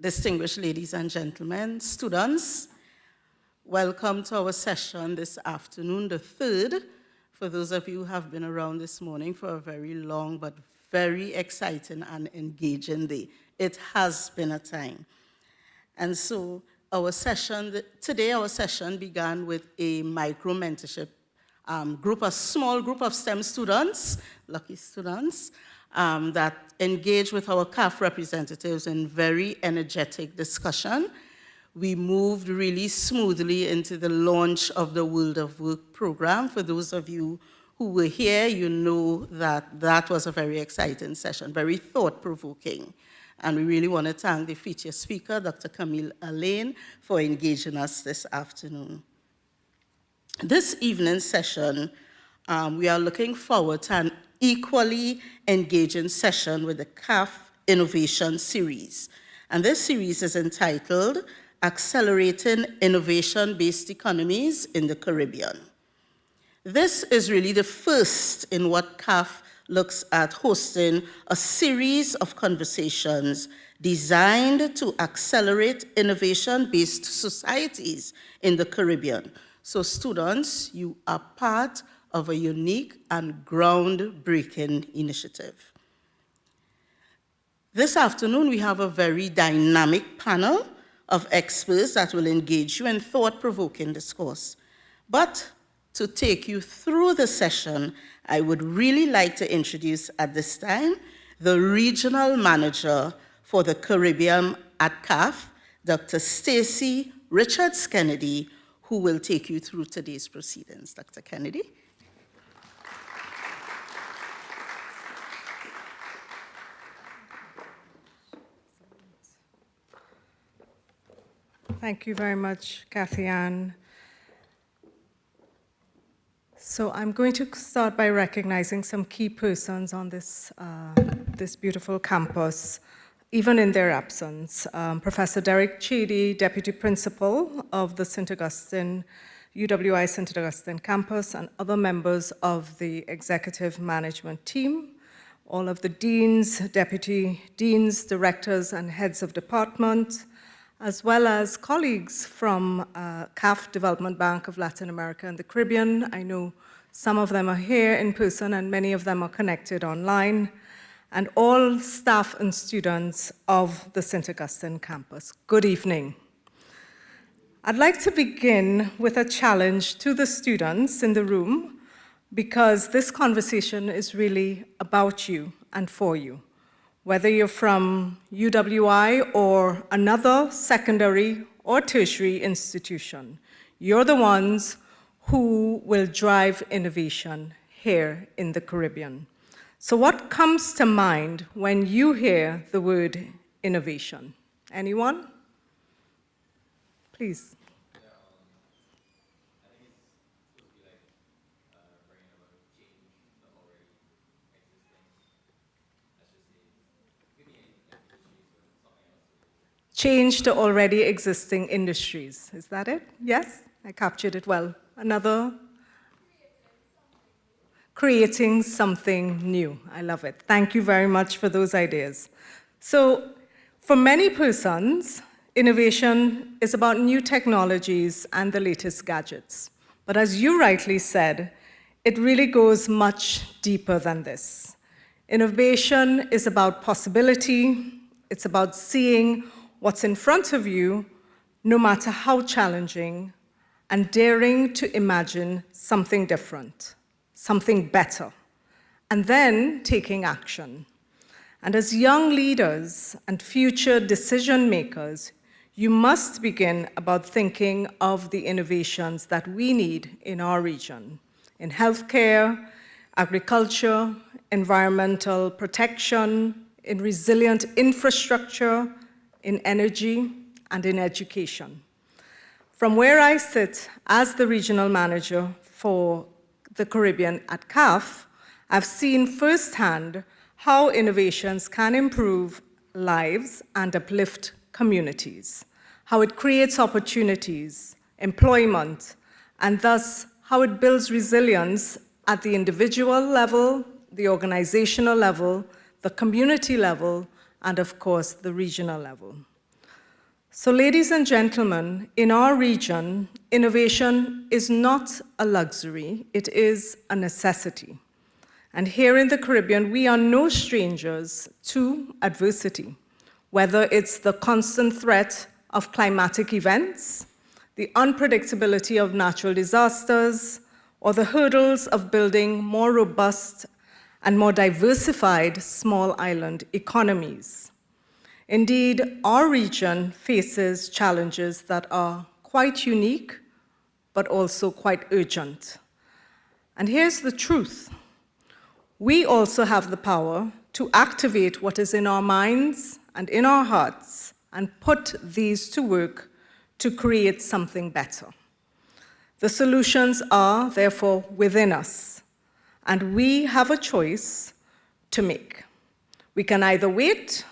Distinguished ladies and gentlemen, students, welcome to our session this afternoon, the third, for those of you who have been around this morning for a very long but very exciting and engaging day. It has been a time. And so today our session began with a micro-mentorship group, a small group of STEM students, lucky students, that engaged with our CAF representatives in very energetic discussion. We moved really smoothly into the launch of the World of Work program. For those of you who were here, you know that that was a very exciting session, very thought-provoking. And we really want to thank the featured speaker, Dr. Camille Alain, for engaging us this afternoon. This evening's session, we are looking forward to an equally engaging session with the CAF Innovation Series. And this series is entitled Accelerating Innovation-Based Economies in the Caribbean. This is really the first in what CAF looks at hosting a series of conversations designed to accelerate innovation-based societies in the Caribbean. So students, you are part of a unique and groundbreaking initiative. This afternoon, we have a very dynamic panel of experts that will engage you in thought-provoking discourse. But to take you through the session, I would really like to introduce at this time the Regional Manager for the Caribbean at CAF, Dr. Stacy Richards-Kennedy, who will take you through today's proceedings. Dr. Kennedy. Thank you very much, Kathy Ann. So I'm going to start by recognizing some key persons on this beautiful campus, even in their absence. Professor Derek Chady, Deputy Principal of the UWI St. Augustine Campus, and other members of the executive management team, all of the deans, deputy deans, directors, and heads of department, as well as colleagues from CAF Development Bank of Latin America and the Caribbean. I know some of them are here in person and many of them are connected online, and all staff and students of the St. Augustine campus. Good evening. I'd like to begin with a challenge to the students in the room, because this conversation is really about you and for you. Whether you're from UWI or another secondary or tertiary institution, you're the ones who will drive innovation here in the Caribbean. So what comes to mind when you hear the word innovation? Anyone? Please. Change to already existing industries. Is that it? Yes? I captured it well. Another? Creating something new. I love it. Thank you very much for those ideas. So, for many persons, innovation is about new technologies and the latest gadgets. But as you rightly said, it really goes much deeper than this. Innovation is about possibility. It's about seeing what's in front of you, no matter how challenging, and daring to imagine something different, something better, and then taking action. And as young leaders and future decision makers, you must begin about thinking of the innovations that we need in our region, in healthcare, agriculture, environmental protection, in resilient infrastructure, in energy, and in education. From where I sit as the regional manager for the Caribbean at CAF, I've seen firsthand how innovations can improve lives and uplift communities, how it creates opportunities, employment, and thus how it builds resilience at the individual level, the organizational level, the community level, and of course, the regional level. So, ladies and gentlemen, in our region, innovation is not a luxury, it is a necessity. And here in the Caribbean, we are no strangers to adversity, whether it's the constant threat of climatic events, the unpredictability of natural disasters, or the hurdles of building more robust and more diversified small island economies. Indeed, our region faces challenges that are quite unique, but also quite urgent. And here's the truth. We also have the power to activate what is in our minds and in our hearts and put these to work to create something better. The solutions are, therefore, within us, and we have a choice to make. We can either wait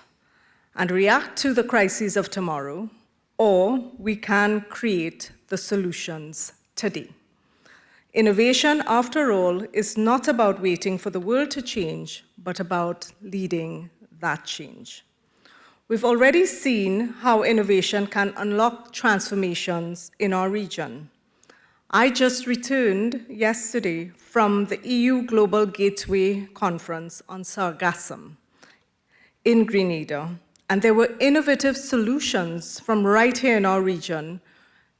and react to the crises of tomorrow, or we can create the solutions today. Innovation, after all, is not about waiting for the world to change, but about leading that change. We've already seen how innovation can unlock transformations in our region. I just returned yesterday from the EU Global Gateway Conference on sargassum in Grenada, and there were innovative solutions from right here in our region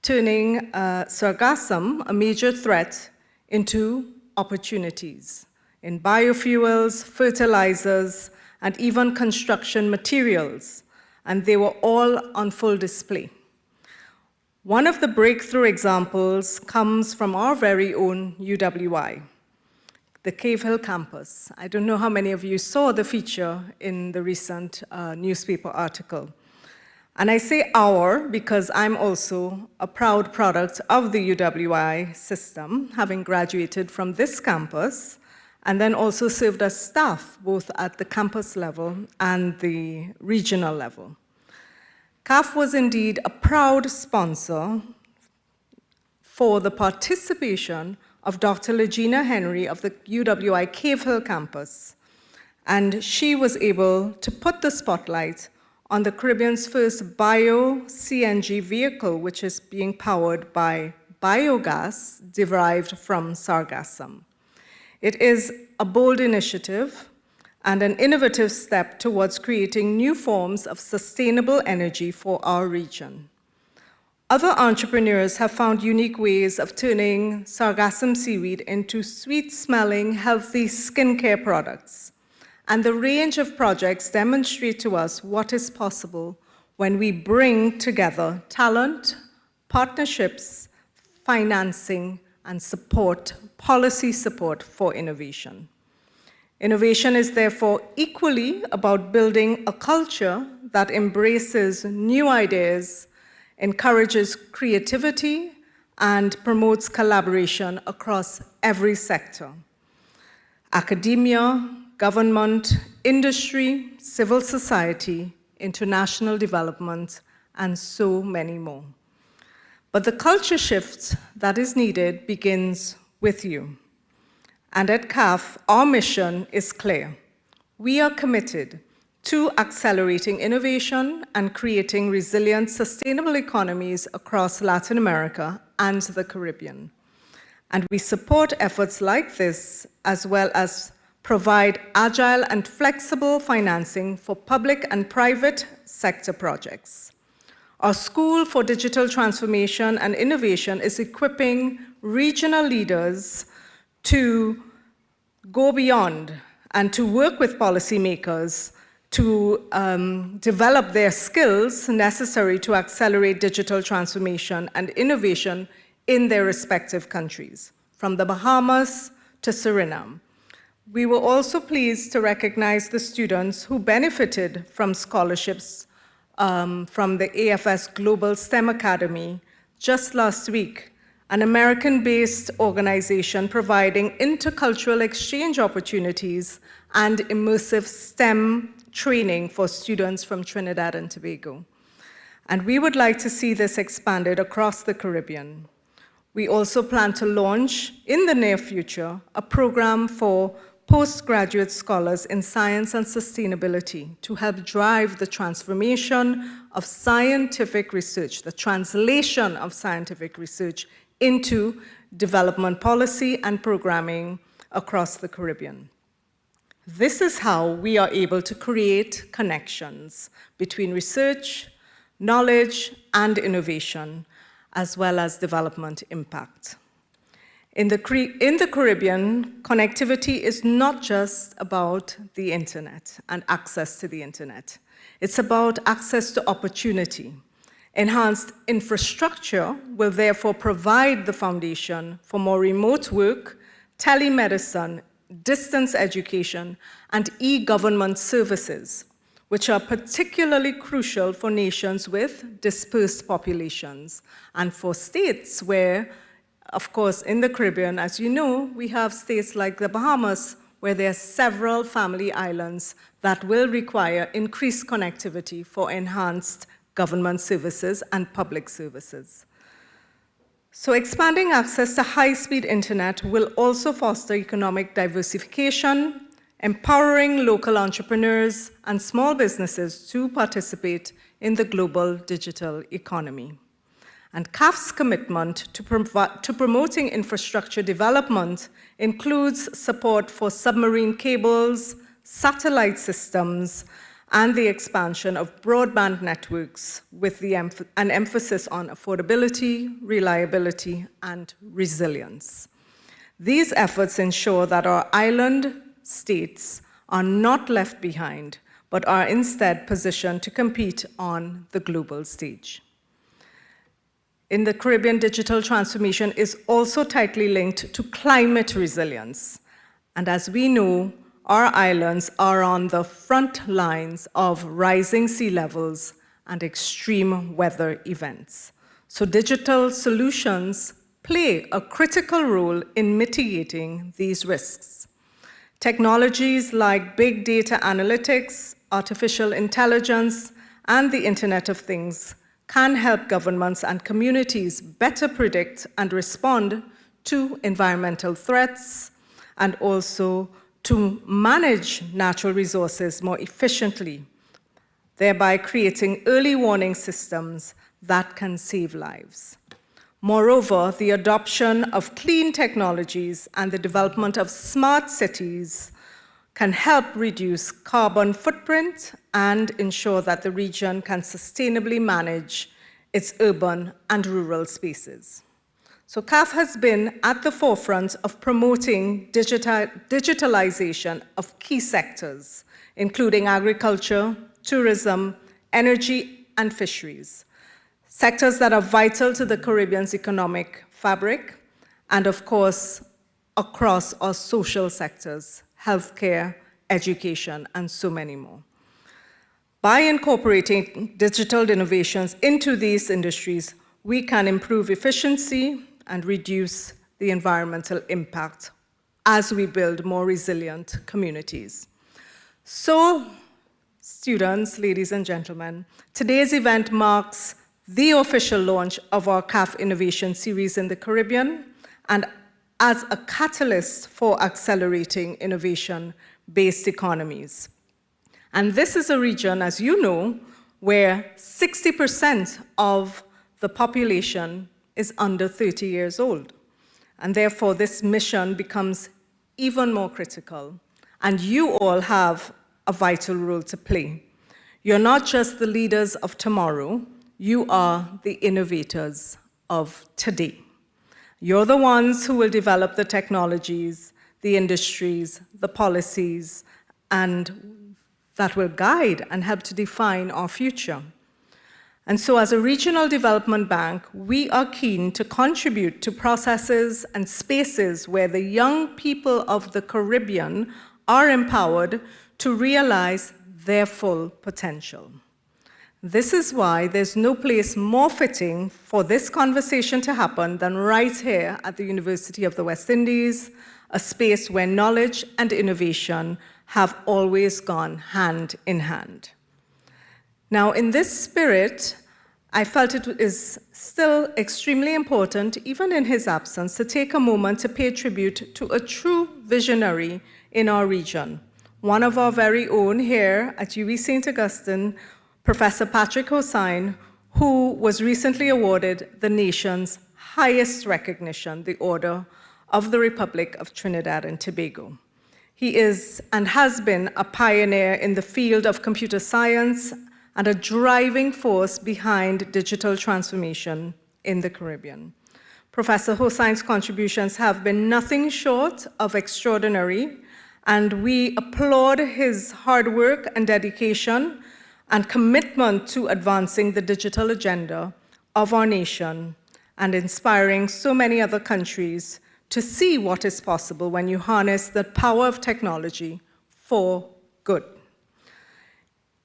turning sargassum, a major threat, into opportunities in biofuels, fertilizers, and even construction materials, and they were all on full display. One of the breakthrough examples comes from our very own UWI, the Cave Hill campus. I don't know how many of you saw the feature in the recent newspaper article. And I say our because I'm also a proud product of the UWI system, having graduated from this campus, and then also served as staff, both at the campus level and the regional level. CAF was indeed a proud sponsor for the participation of Dr. Legina Henry of the UWI Cave Hill campus, and she was able to put the spotlight on the Caribbean's first bio-CNG vehicle, which is being powered by biogas derived from sargassum. It is a bold initiative and an innovative step towards creating new forms of sustainable energy for our region. Other entrepreneurs have found unique ways of turning sargassum seaweed into sweet-smelling, healthy skincare products. And the range of projects demonstrate to us what is possible when we bring together talent, partnerships, financing, and support, policy support for innovation. Innovation is therefore equally about building a culture that embraces new ideas, encourages creativity, and promotes collaboration across every sector. Academia, government, industry, civil society, international development, and so many more. But the culture shift that is needed begins with you. And at CAF, our mission is clear. We are committed to accelerating innovation and creating resilient, sustainable economies across Latin America and the Caribbean. And we support efforts like this, as well as provide agile and flexible financing for public and private sector projects. Our School for Digital Transformation and Innovation is equipping regional leaders to go beyond and to work with policymakers to develop their skills necessary to accelerate digital transformation and innovation in their respective countries, from the Bahamas to Suriname. We were also pleased to recognize the students who benefited from scholarships from the AFS Global STEM Academy just last week, an American-based organization providing intercultural exchange opportunities and immersive STEM training for students from Trinidad and Tobago. And we would like to see this expanded across the Caribbean. We also plan to launch, in the near future, a program for postgraduate scholars in science and sustainability to help drive the transformation of scientific research, the translation of scientific research into development policy and programming across the Caribbean. This is how we are able to create connections between research, knowledge, and innovation, as well as development impact. In the Caribbean, connectivity is not just about the internet and access to the internet. It's about access to opportunity. Enhanced infrastructure will therefore provide the foundation for more remote work, telemedicine, distance education, and e-government services, which are particularly crucial for nations with dispersed populations and for states where, of course, in the Caribbean, as you know, we have states like the Bahamas, where there are several family islands that will require increased connectivity for enhanced government services and public services. So expanding access to high-speed internet will also foster economic diversification, empowering local entrepreneurs and small businesses to participate in the global digital economy. And CAF's commitment to promoting infrastructure development includes support for submarine cables, satellite systems, and the expansion of broadband networks with an emphasis on affordability, reliability, and resilience. These efforts ensure that our island states are not left behind, but are instead positioned to compete on the global stage. In the Caribbean, digital transformation is also tightly linked to climate resilience. And as we know, our islands are on the front lines of rising sea levels and extreme weather events. So digital solutions play a critical role in mitigating these risks. Technologies like big data analytics, artificial intelligence, and the Internet of Things can help governments and communities better predict and respond to environmental threats and also to manage natural resources more efficiently, thereby creating early warning systems that can save lives. Moreover, the adoption of clean technologies and the development of smart cities can help reduce carbon footprint and ensure that the region can sustainably manage its urban and rural spaces. So CAF has been at the forefront of promoting digitalization of key sectors, including agriculture, tourism, energy, and fisheries, sectors that are vital to the Caribbean's economic fabric, and of course, across our social sectors, healthcare, education, and so many more. By incorporating digital innovations into these industries, we can improve efficiency and reduce the environmental impact as we build more resilient communities. So, students, ladies and gentlemen, today's event marks the official launch of our CAF Innovation Series in the Caribbean, and as a catalyst for accelerating innovation-based economies. And this is a region, as you know, where 60% of the population is under 30 years old. And therefore, this mission becomes even more critical. And you all have a vital role to play. You're not just the leaders of tomorrow, you are the innovators of today. You're the ones who will develop the technologies, the industries, the policies, and that will guide and help to define our future. And so as a regional development bank, we are keen to contribute to processes and spaces where the young people of the Caribbean are empowered to realize their full potential. This is why there's no place more fitting for this conversation to happen than right here at the University of the West Indies, a space where knowledge and innovation have always gone hand in hand. Now, in this spirit, I felt it is still extremely important, even in his absence, to take a moment to pay tribute to a true visionary in our region. One of our very own here at UWI St. Augustine, Professor Patrick Hossain, who was recently awarded the nation's highest recognition, the Order of the Republic of Trinidad and Tobago. He is and has been a pioneer in the field of computer science and a driving force behind digital transformation in the Caribbean. Professor Hossain's contributions have been nothing short of extraordinary, and we applaud his hard work and dedication and commitment to advancing the digital agenda of our nation and inspiring so many other countries to see what is possible when you harness the power of technology for good.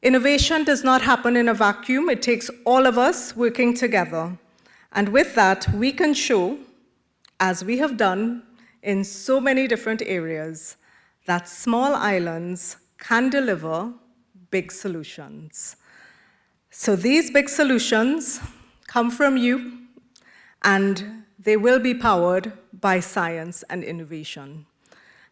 Innovation does not happen in a vacuum. It takes all of us working together. And with that, we can show, as we have done in so many different areas, that small islands can deliver big solutions. So these big solutions come from you, and they will be powered by science and innovation.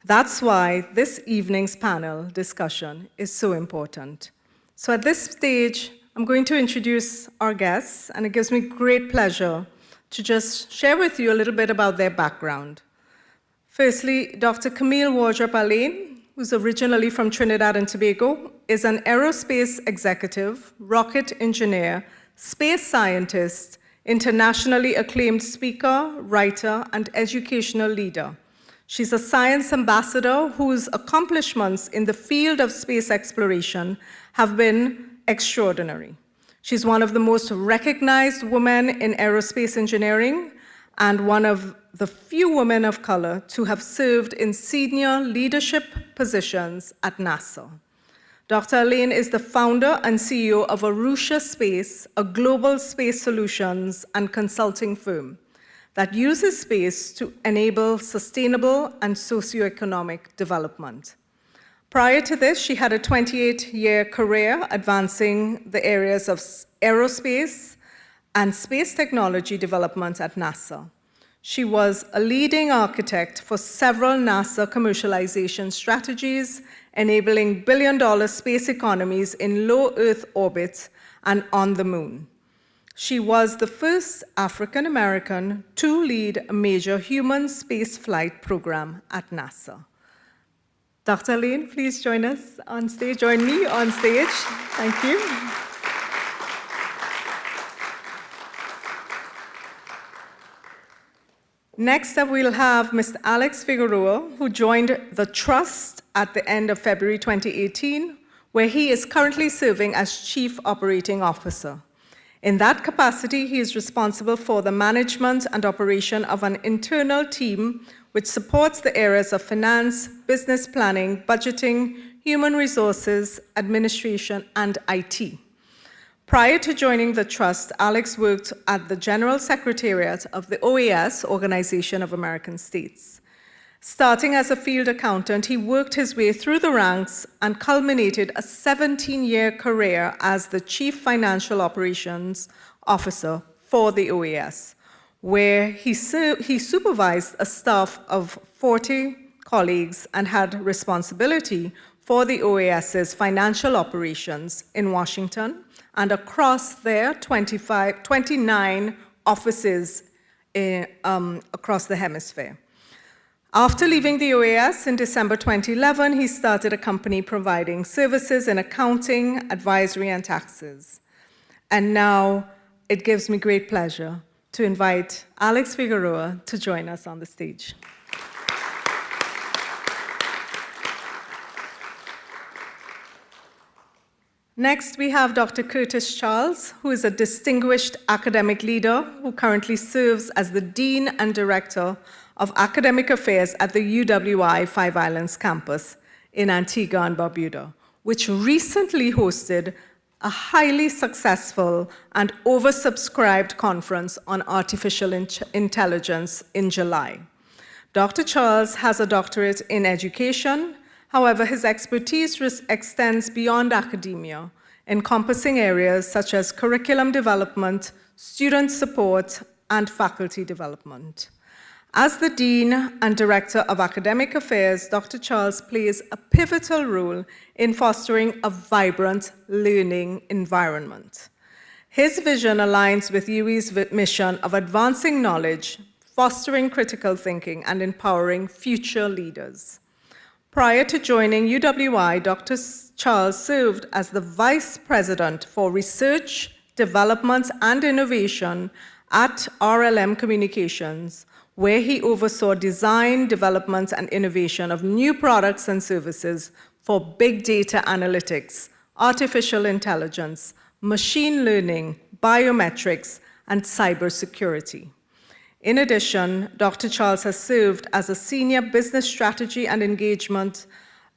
That's why this evening's panel discussion is so important. So at this stage, I'm going to introduce our guests, and it gives me great pleasure to just share with you a little bit about their background. Firstly, Dr. Camille Wardrop-Allain, who's originally from Trinidad and Tobago, is an aerospace executive, rocket engineer, space scientist, internationally acclaimed speaker, writer, and educational leader. She's a science ambassador whose accomplishments in the field of space exploration have been extraordinary. She's one of the most recognized women in aerospace engineering and one of the few women of color to have served in senior leadership positions at NASA. Dr. Allain is the founder and CEO of Arusha Space, a global space solutions and consulting firm that uses space to enable sustainable and socioeconomic development. Prior to this, she had a 28-year career advancing the areas of aerospace and space technology development at NASA. She was a leading architect for several NASA commercialization strategies, enabling billion-dollar space economies in low Earth orbit and on the moon. She was the first African American to lead a major human spaceflight program at NASA. Dr. Allain, please join us on stage. Join me on stage. Thank you. Next up, we'll have Mr. Alex Figueroa, who joined the Trust at the end of February 2018, where he is currently serving as Chief Operating Officer. In that capacity, he is responsible for the management and operation of an internal team which supports the areas of finance, business planning, budgeting, human resources, administration, and IT. Prior to joining the Trust, Alex worked at the General Secretariat of the OAS, Organization of American States. Starting as a field accountant, he worked his way through the ranks and culminated a 17-year career as the Chief Financial Operations Officer for the OAS, where he supervised a staff of 40 colleagues and had responsibility for the OAS's financial operations in Washington and across their 29 offices across the hemisphere. After leaving the OAS in December 2011, he started a company providing services in accounting, advisory, and taxes. And now it gives me great pleasure to invite Alex Figueroa to join us on the stage. Next, we have Dr. Curtis Charles, who is a distinguished academic leader who currently serves as the Dean and Director of Academic Affairs at the UWI Five Islands campus in Antigua and Barbuda, which recently hosted a highly successful and oversubscribed conference on artificial intelligence in July. Dr. Charles has a doctorate in education. However, his expertise extends beyond academia, encompassing areas such as curriculum development, student support, and faculty development. As the Dean and Director of Academic Affairs, Dr. Charles plays a pivotal role in fostering a vibrant learning environment. His vision aligns with UWI's mission of advancing knowledge, fostering critical thinking, and empowering future leaders. Prior to joining UWI, Dr. Charles served as the Vice President for Research, Development, and Innovation at RLM Communications, where he oversaw design, development, and innovation of new products and services for big data analytics, artificial intelligence, machine learning, biometrics, and cybersecurity. In addition, Dr. Charles has served as a senior business strategy and engagement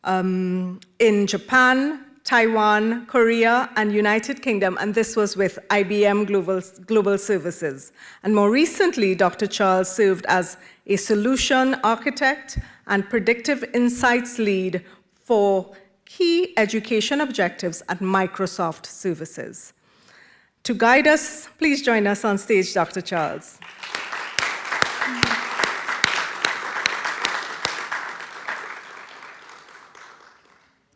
in Japan, Taiwan, Korea, and United Kingdom, and this was with IBM Global Services. And more recently, Dr. Charles served as a solution architect and predictive insights lead for key education objectives at Microsoft Services. To guide us, please join us on stage, Dr. Charles.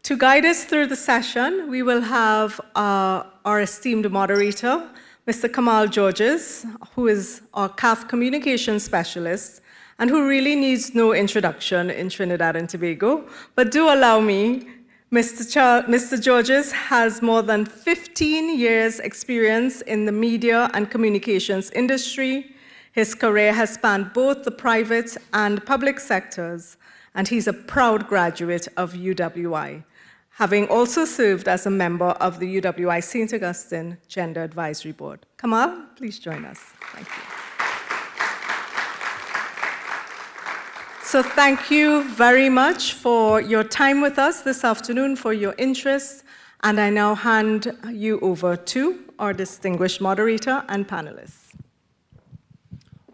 To guide us through the session, we will have our esteemed moderator, Mr. Kamal Georges, who is our CAF communications specialist, and who really needs no introduction in Trinidad and Tobago. But do allow me, Mr. Georges has more than 15 years' experience in the media and communications industry. His career has spanned both the private and public sectors, and he's a proud graduate of UWI, having also served as a member of the UWI St. Augustine Gender Advisory Board. Kamal, please join us. Thank you. So thank you very much for your time with us this afternoon, for your interest, and I now hand you over to our distinguished moderator and panelists.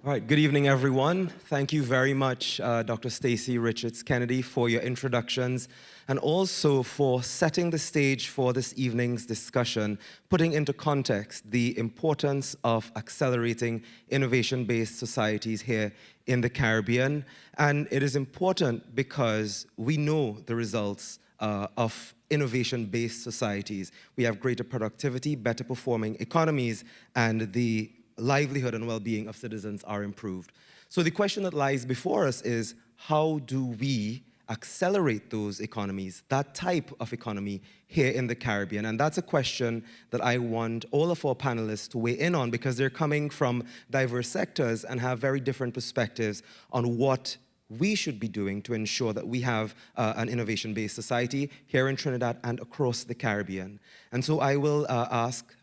All right, good evening, everyone. Thank you very much, Dr. Stacy Richards Kennedy, for your introductions and also for setting the stage for this evening's discussion, putting into context the importance of accelerating innovation-based societies here in the Caribbean. And it is important because we know the results of innovation-based societies. We have greater productivity, better performing economies, and the livelihood and well-being of citizens are improved. So the question that lies before us is, how do we accelerate those economies, that type of economy here in the Caribbean? And that's a question that I want all of our panelists to weigh in on, because they're coming from diverse sectors and have very different perspectives on what we should be doing to ensure that we have an innovation-based society here in Trinidad and across the Caribbean. And so I will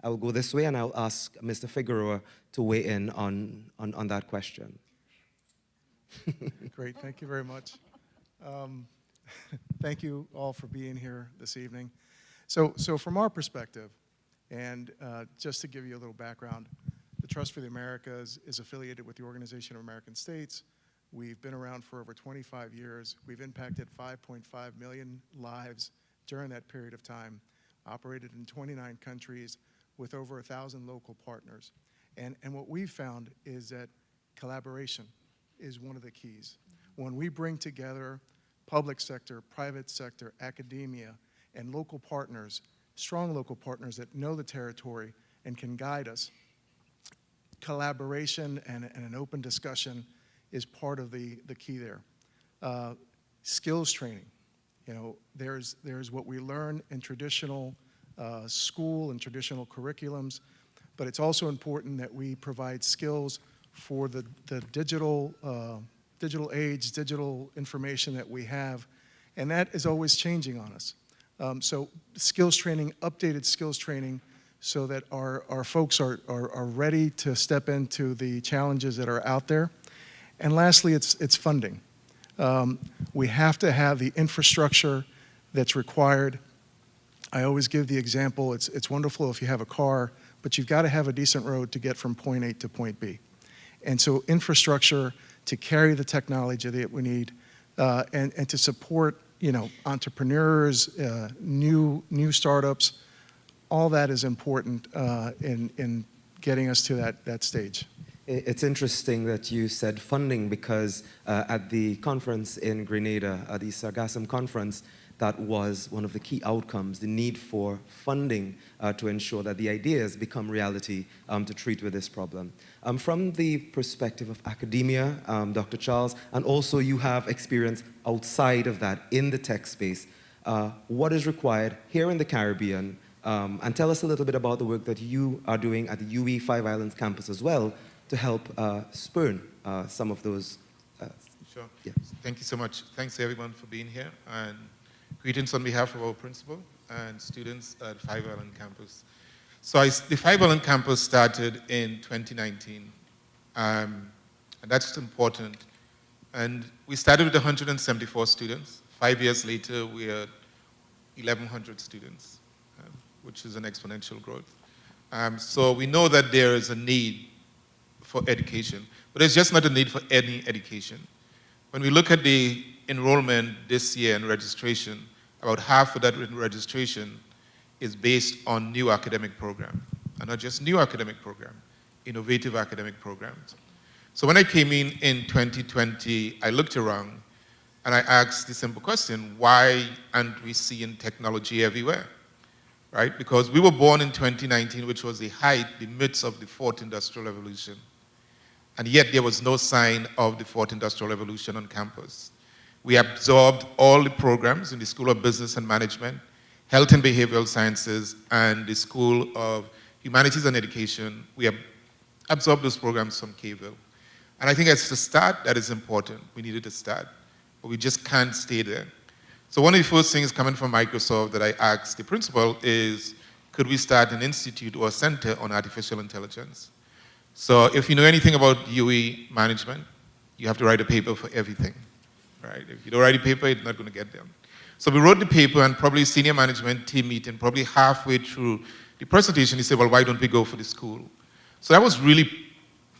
go this way, and I'll ask Mr. Figueroa to weigh in on that question. Great, thank you very much. Thank you all for being here this evening. So from our perspective, and just to give you a little background, the Trust for the Americas is affiliated with the Organization of American States. We've been around for over 25 years. We've impacted 5.5 million lives during that period of time, operated in 29 countries with over 1,000 local partners. And what we've found is that collaboration is one of the keys. When we bring together public sector, private sector, academia, and local partners, strong local partners that know the territory and can guide us, collaboration and an open discussion is part of the key there. Skills training. You know, there's what we learn in traditional school and traditional curriculums, but it's also important that we provide skills for the digital age, digital information that we have, and that is always changing on us. So skills training, updated skills training, so that our folks are ready to step into the challenges that are out there. And lastly, it's funding. We have to have the infrastructure that's required. I always give the example, it's wonderful if you have a car, but you've got to have a decent road to get from point A to point B. And so infrastructure to carry the technology that we need, and to support, you know, entrepreneurs, new startups, all that is important in getting us to that stage. It's interesting that you said funding because at the conference in Grenada, the Sargassum conference, that was one of the key outcomes, the need for funding to ensure that the ideas become reality to treat with this problem. From the perspective of academia, Dr. Charles, and also you have experience outside of that in the tech space, what is required here in the Caribbean, and tell us a little bit about the work that you are doing at the UWI Five Islands campus as well to help spurn some of those. Sure. Yeah. Thank you so much. Thanks to everyone for being here, and greetings on behalf of our principal and students at Five Island Campus. So the Five Island Campus started in 2019, and that's important. And we started with 174 students. 5 years later, we are 1,100 students, which is an exponential growth. So we know that there is a need for education, but it's just not a need for any education. When we look at the enrollment this year and registration, about half of that registration is based on new academic programs, and not just new academic programs, innovative academic programs. So when I came in 2020, I looked around and I asked the simple question, why aren't we seeing technology everywhere, right? Because we were born in 2019, which was the height, the midst of the fourth industrial revolution. And yet there was no sign of the fourth industrial revolution on campus. We absorbed all the programs in the School of Business and Management, Health and Behavioral Sciences, and the School of Humanities and Education. We have absorbed those programs from K-ville. And I think it's the start that is important. We needed to start, but we just can't stay there. So one of the first things coming from Microsoft that I asked the principal is, could we start an institute or a center on artificial intelligence? So if you know anything about UWI management, you have to write a paper for everything, right? If you don't write a paper, it's not going to get done. So we wrote the paper, and probably senior management team meeting, probably halfway through the presentation, he said, well, why don't we go for the school? So that was really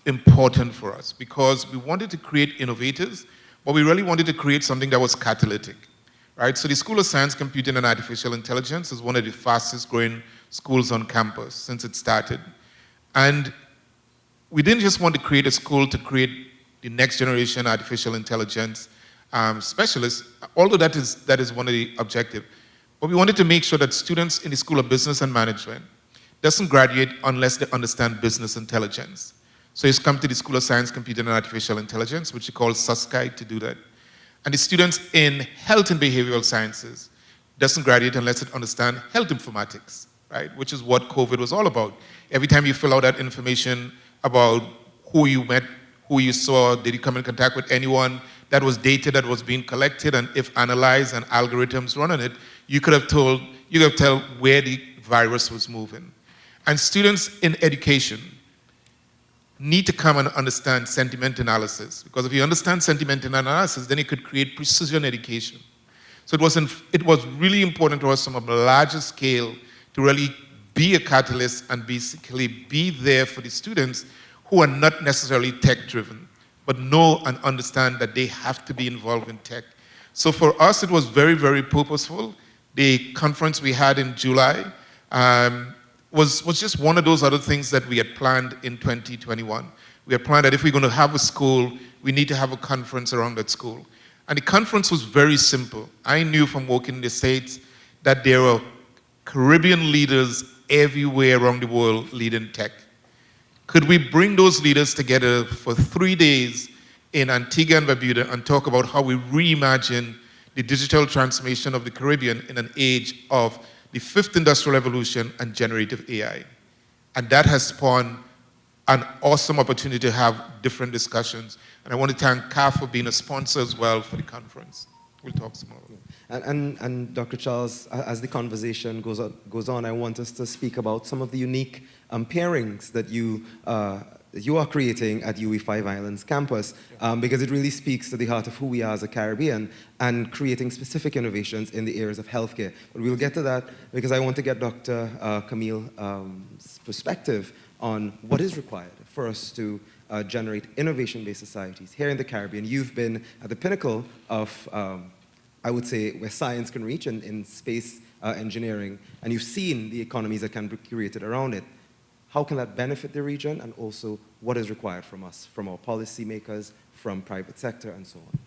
important for us because we wanted to create innovators, but we really wanted to create something that was catalytic, right? So the School of Science, Computing, and Artificial Intelligence is one of the fastest growing schools on campus since it started. And we didn't just want to create a school to create the next generation artificial intelligence specialists, although that is one of the objectives. But we wanted to make sure that students in the School of Business and Management doesn't graduate unless they understand business intelligence. So it's come to the School of Science, Computing, and Artificial Intelligence, which we call SUSCI, to do that. And the students in Health and Behavioral Sciences doesn't graduate unless it understand health informatics, right? Which is what COVID was all about. Every time you fill out that information about who you met, who you saw, did you come in contact with anyone, that was data that was being collected, and if analyzed and algorithms run on it, you could have tell where the virus was moving. And students in education need to come and understand sentiment analysis, because if you understand sentiment analysis, then you could create precision education. So it was really important to us on a larger scale to really be a catalyst and basically be there for the students who are not necessarily tech-driven, but know and understand that they have to be involved in tech. So for us, it was very, very purposeful. The conference we had in July was just one of those other things that we had planned in 2021. We had planned that if we're going to have a school, we need to have a conference around that school. And the conference was very simple. I knew from working in the States that there were Caribbean leaders everywhere around the world leading tech. Could we bring those leaders together for 3 days in Antigua and Barbuda and talk about how we reimagine the digital transformation of the Caribbean in an age of the fifth industrial revolution and generative AI? And that has spawned an awesome opportunity to have different discussions. And I want to thank CAF for being a sponsor as well for the conference. We'll talk some more. And Dr. Charles, as the conversation goes on, I want us to speak about some of the unique pairings that you are creating at UWI Five Islands campus, because it really speaks to the heart of who we are as a Caribbean and creating specific innovations in the areas of healthcare. But we'll get to that because I want to get Dr. Camille's perspective on what is required for us to generate innovation-based societies here in the Caribbean. You've been at the pinnacle of I would say, where science can reach in space engineering, and you've seen the economies that can be created around it. how can that benefit the region, and also what is required from us, from our policymakers, from private sector, and so on.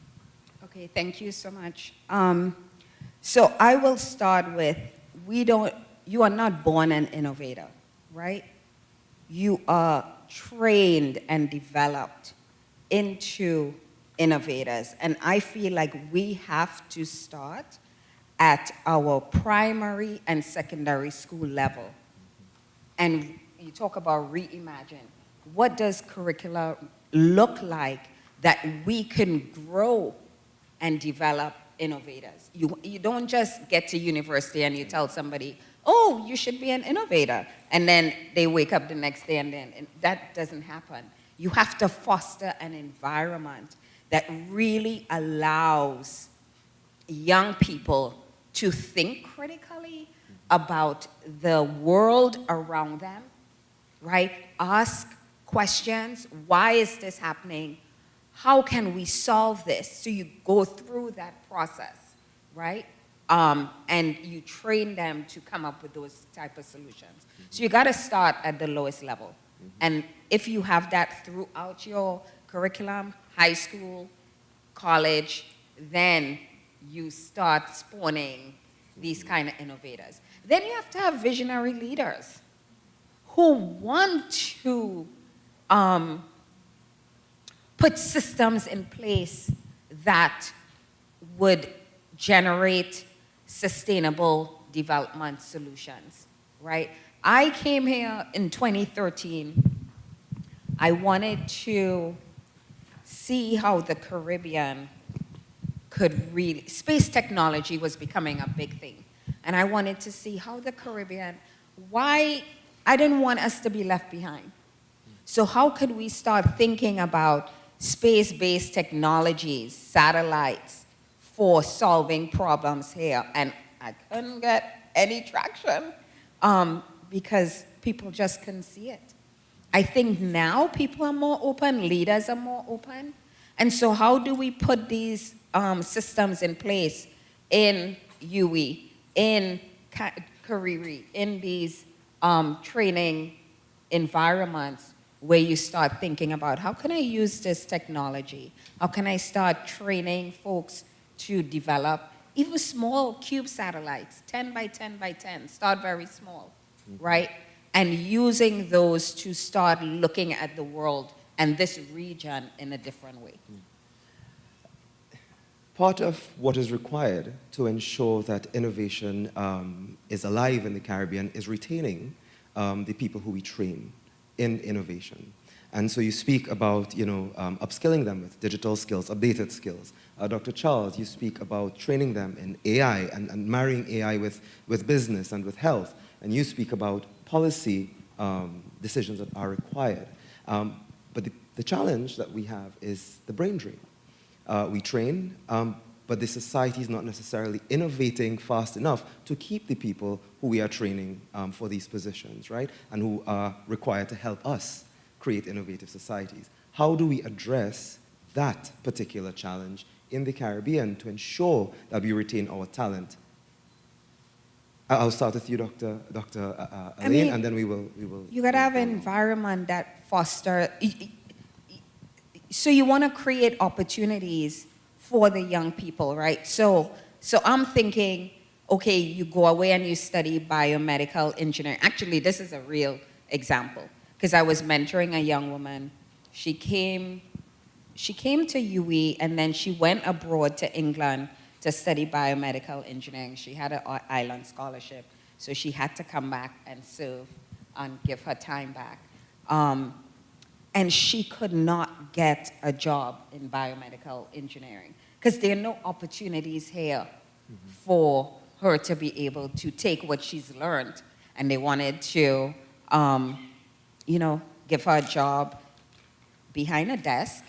Okay, thank you so much. So I will start with, you are not born an innovator, right? You are trained and developed into innovators. And I feel like we have to start at our primary and secondary school level. And you talk about reimagine. What does curricula look like that we can grow and develop innovators? You don't just get to university and you tell somebody, oh, you should be an innovator. And then they wake up the next day and that doesn't happen. You have to foster an environment that really allows young people to think critically about the world around them, right? Ask questions. Why is this happening? How can we solve this? So you go through that process, right? And you train them to come up with those type of solutions. So you got to start at the lowest level. And if you have that throughout your curriculum, high school, college, then you start spawning these kind of innovators. Then you have to have visionary leaders who want to put systems in place that would generate sustainable development solutions, right? I came here in 2013. I wanted to see how the Caribbean could really, space technology was becoming a big thing. And I wanted to see how the Caribbean, I didn't want us to be left behind. So how could we start thinking about space-based technologies, satellites, for solving problems here? And I couldn't get any traction because people just couldn't see it. I think now people are more open, leaders are more open. And so how do we put these systems in place in UWI, in Kariri, in these training environments where you start thinking about how can I use this technology? How can I start training folks to develop even small cube satellites, 10 by 10 by 10, start very small, right? And using those to start looking at the world and this region in a different way. Part of what is required to ensure that innovation is alive in the Caribbean is retaining the people who we train in innovation. And so you speak about, upskilling them with digital skills, updated skills. Dr. Charles, you speak about training them in AI and marrying AI with business and with health. And you speak about policy decisions that are required. But the challenge that we have is the brain drain. We train, but the society is not necessarily innovating fast enough to keep the people who we are training for these positions, right? And who are required to help us create innovative societies. How do we address that particular challenge in the Caribbean to ensure that we retain our talent? I'll start with you, Dr. Elaine, and then we will. You gotta have an environment that fosters. So you want to create opportunities for the young people, right? So I'm thinking, okay, you go away and you study biomedical engineering. Actually, this is a real example because I was mentoring a young woman. She came to UWI and then she went abroad to England to study biomedical engineering. She had an island scholarship, so she had to come back and serve and give her time back. And she could not get a job in biomedical engineering because there are no opportunities here for her to be able to take what she's learned. And they wanted to, give her a job behind a desk,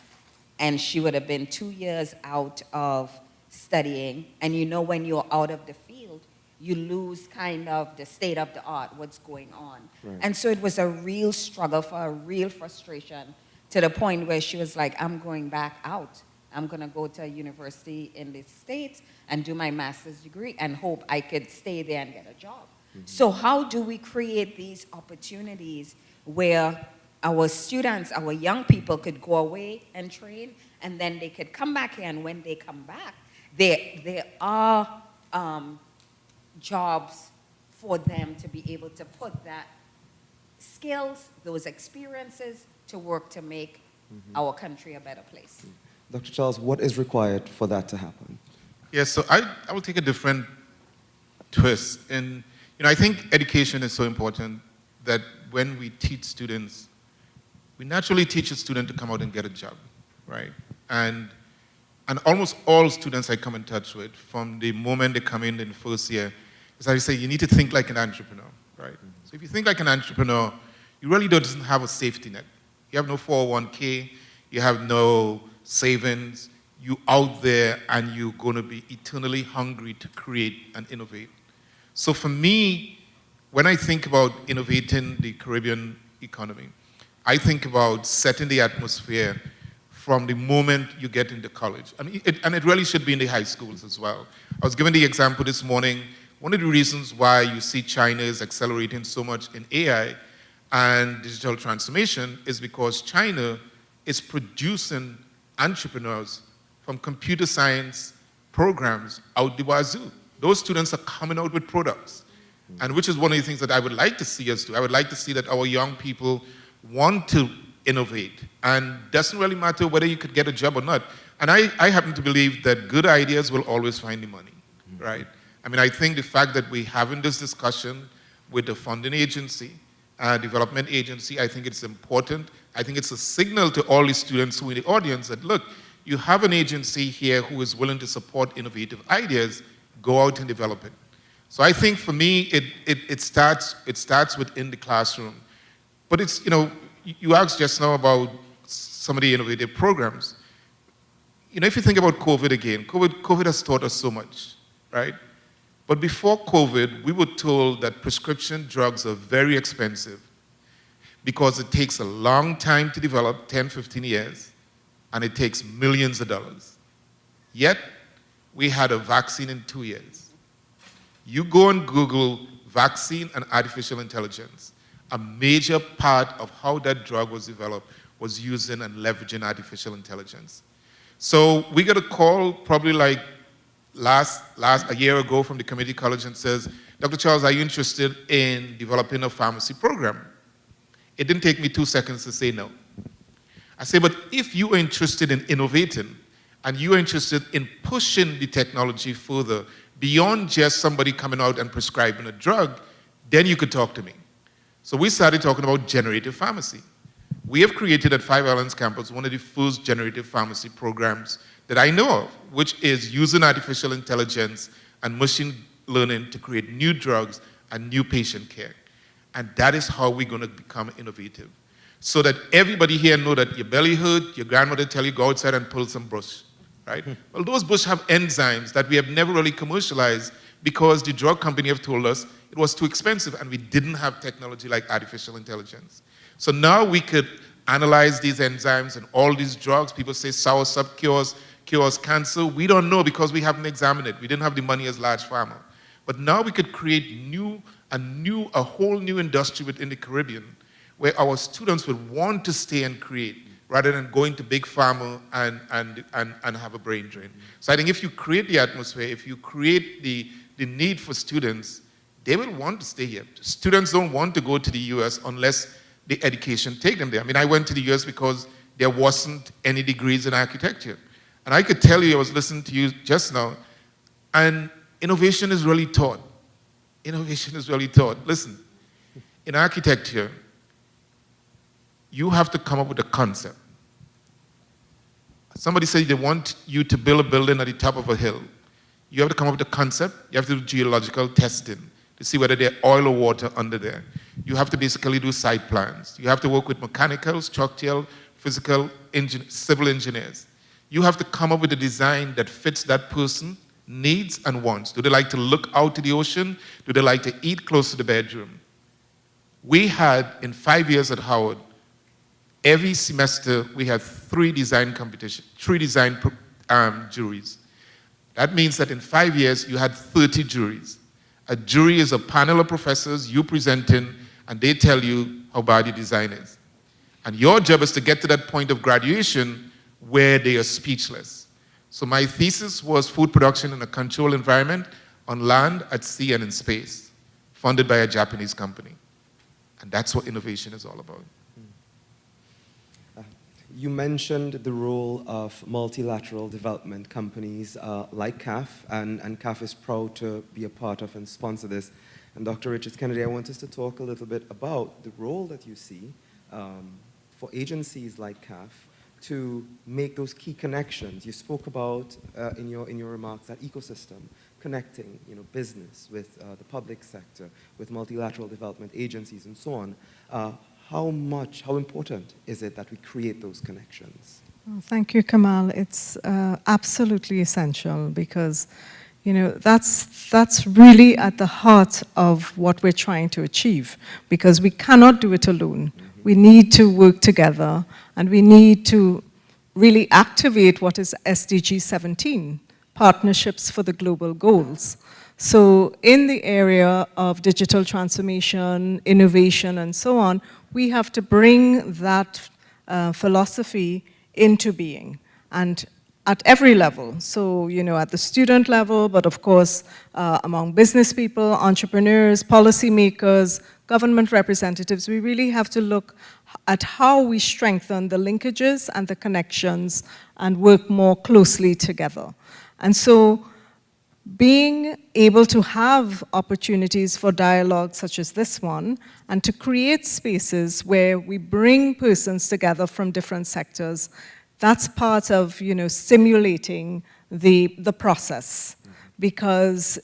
and she would have been 2 years out of studying. And when you're out of the field, you lose kind of the state of the art, what's going on. Right. And so it was a real struggle for her, a real frustration, to the point where she was like, I'm going back out. I'm going to go to a university in the States and do my master's degree and hope I could stay there and get a job. Mm-hmm. So how do we create these opportunities where our students, our young people could go away and train, and then they could come back here, and when they come back, there are jobs for them to be able to put that skills, those experiences to work to make our country a better place. Dr. Charles, what is required for that to happen? Yes, so I will take a different twist. And, I think education is so important that when we teach students, we naturally teach a student to come out and get a job, right? And almost all students I come in touch with, from the moment they come in the first year, is I say, you need to think like an entrepreneur, right? So if you think like an entrepreneur, you really don't have a safety net. You have no 401k, you have no savings, you out there and you're going to be eternally hungry to create and innovate. So for me, when I think about innovating the Caribbean economy, I think about setting the atmosphere from the moment you get into college. I mean, it really should be in the high schools as well. I was given the example this morning, one of the reasons why you see China is accelerating so much in AI and digital transformation is because China is producing entrepreneurs from computer science programs out the wazoo. Those students are coming out with products. And which is one of the things that I would like to see us do. I would like to see that our young people want to innovate. And it doesn't really matter whether you could get a job or not. And I happen to believe that good ideas will always find the money, right? I mean, I think the fact that we're having this discussion with the funding agency, development agency, I think it's important. I think it's a signal to all the students who are in the audience that, look, you have an agency here who is willing to support innovative ideas, go out and develop it. So I think for me, it starts within the classroom. But it's, you asked just now about some of the innovative programs. If you think about COVID again, COVID has taught us so much, right? But before COVID, we were told that prescription drugs are very expensive because it takes a long time to develop, 10, 15 years, and it takes millions of dollars. Yet, we had a vaccine in 2 years. You go and Google vaccine and artificial intelligence. A major part of how that drug was developed was using and leveraging artificial intelligence. So we got a call probably like a year ago from the community college and says, Dr. Charles, are you interested in developing a pharmacy program? It didn't take me 2 seconds to say no. I say, but if you are interested in innovating and you are interested in pushing the technology further beyond just somebody coming out and prescribing a drug, then you could talk to me. So we started talking about generative pharmacy. We have created at Five Islands Campus one of the first generative pharmacy programs that I know of, which is using artificial intelligence and machine learning to create new drugs and new patient care. And that is how we're going to become innovative. So that everybody here know that your belly hurt, your grandmother tell you go outside and pull some bush, right? Well, those bush have enzymes that we have never really commercialized because the drug company have told us it was too expensive and we didn't have technology like artificial intelligence. So now we could analyze these enzymes and all these drugs. People say soursop cures cancer. We don't know because we haven't examined it. We didn't have the money as large pharma. But now we could create a whole new industry within the Caribbean where our students would want to stay and create rather than going to big pharma and have a brain drain. So I think if you create the atmosphere, if you create the need for students, they will want to stay here. Students don't want to go to the US unless the education take them there. I mean, I went to the US because there wasn't any degrees in architecture. And I could tell you, I was listening to you just now, and innovation is really taught. Innovation is really taught. Listen, in architecture, you have to come up with a concept. Somebody said they want you to build a building at the top of a hill. You have to come up with a concept. You have to do geological testing to see whether there's oil or water under there. You have to basically do site plans. You have to work with mechanical, structural, physical, civil engineers. You have to come up with a design that fits that person's needs and wants. Do they like to look out to the ocean? Do they like to eat close to the bedroom? We had, in 5 years at Howard, every semester we had 3 design competitions, 3 design juries. That means that in 5 years you had 30 juries. A jury is a panel of professors, you presenting, and they tell you how bad your design is. And your job is to get to that point of graduation where they are speechless. So my thesis was food production in a controlled environment on land, at sea, and in space, funded by a Japanese company. And that's what innovation is all about. You mentioned the role of multilateral development companies like CAF, and CAF is proud to be a part of and sponsor this. And Dr. Richards-Kennedy, I want us to talk a little bit about the role that you see for agencies like CAF to make those key connections. You spoke about in your remarks that ecosystem, connecting business with the public sector, with multilateral development agencies and so on. How important is it that we create those connections? Well, thank you, Kamal. It's absolutely essential because, that's really at the heart of what we're trying to achieve, because we cannot do it alone. Mm-hmm. We need to work together, and we need to really activate what is SDG 17, Partnerships for the Global Goals. So in the area of digital transformation, innovation, and so on, we have to bring that philosophy into being, and at every level. So, at the student level, but of course, among business people, entrepreneurs, policymakers, government representatives, we really have to look at how we strengthen the linkages and the connections and work more closely together. And so, being able to have opportunities for dialogue such as this one, and to create spaces where we bring persons together from different sectors, that's part of, stimulating the process. Because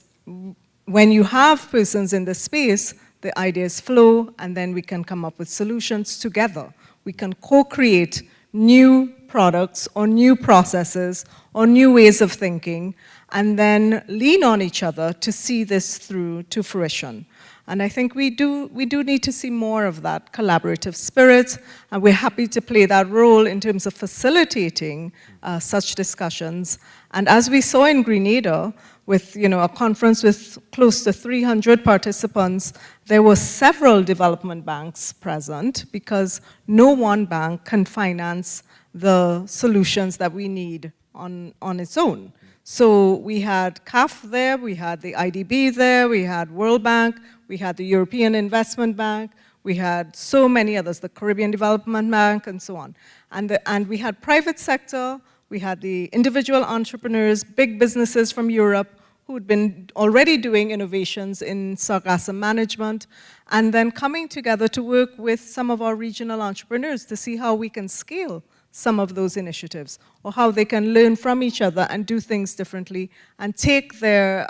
when you have persons in the space, the ideas flow, and then we can come up with solutions together. We can co-create new products or new processes or new ways of thinking, and then lean on each other to see this through to fruition. And I think we do need to see more of that collaborative spirit, and we're happy to play that role in terms of facilitating such discussions. And as we saw in Grenada, with a conference with close to 300 participants, there were several development banks present, because no one bank can finance the solutions that we need on its own. So we had CAF there, we had the IDB there, we had World Bank, we had the European Investment Bank, we had so many others, the Caribbean Development Bank, and so on. And we had private sector, we had the individual entrepreneurs, big businesses from Europe who had been already doing innovations in sargassum management, and then coming together to work with some of our regional entrepreneurs to see how we can scale some of those initiatives, or how they can learn from each other and do things differently and take their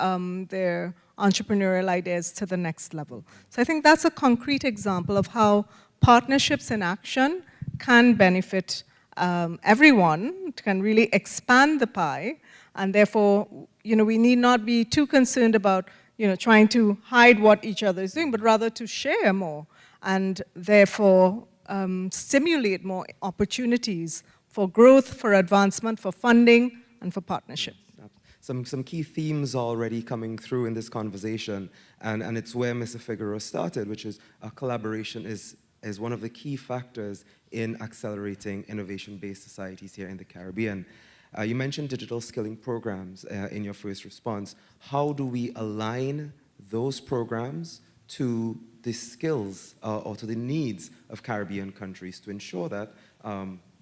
entrepreneurial ideas to the next level. So I think that's a concrete example of how partnerships in action can benefit everyone, can really expand the pie, and therefore, we need not be too concerned about, trying to hide what each other is doing, but rather to share more, and therefore stimulate more opportunities for growth, for advancement, for funding, and for partnership. Some key themes already coming through in this conversation, and it's where Mr. Figueroa started, which is collaboration is one of the key factors in accelerating innovation-based societies here in the Caribbean. You mentioned digital skilling programs in your first response. How do we align those programs to the skills or to the needs of Caribbean countries to ensure that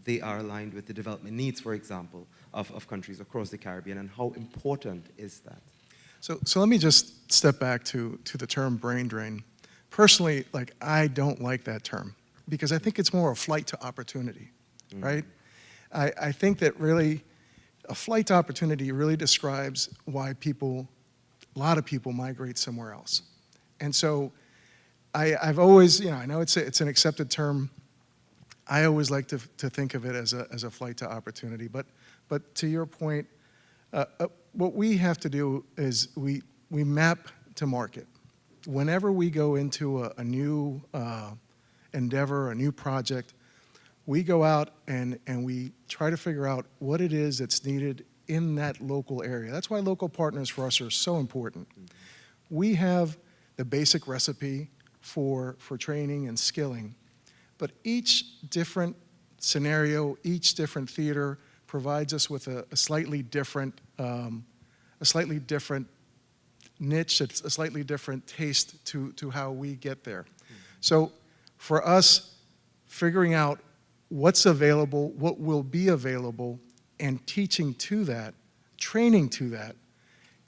they are aligned with the development needs, for example, of countries across the Caribbean, and how important is that? So let me just step back to the term brain drain. Personally, I don't like that term, because I think it's more a flight to opportunity, right? I think that really a flight to opportunity really describes why a lot of people migrate somewhere else. And so I've always, I know it's an accepted term. I always like to think of it as a flight to opportunity. But to your point, what we have to do is we map to market. Whenever we go into a new endeavor, a new project, we go out and we try to figure out what it is that's needed in that local area. That's why local partners for us are so important. We have the basic recipe for training and skilling, but each different scenario, each different theater provides us with a slightly different niche, it's a slightly different taste to how we get there. So for us, figuring out what's available, what will be available, and teaching to that, training to that,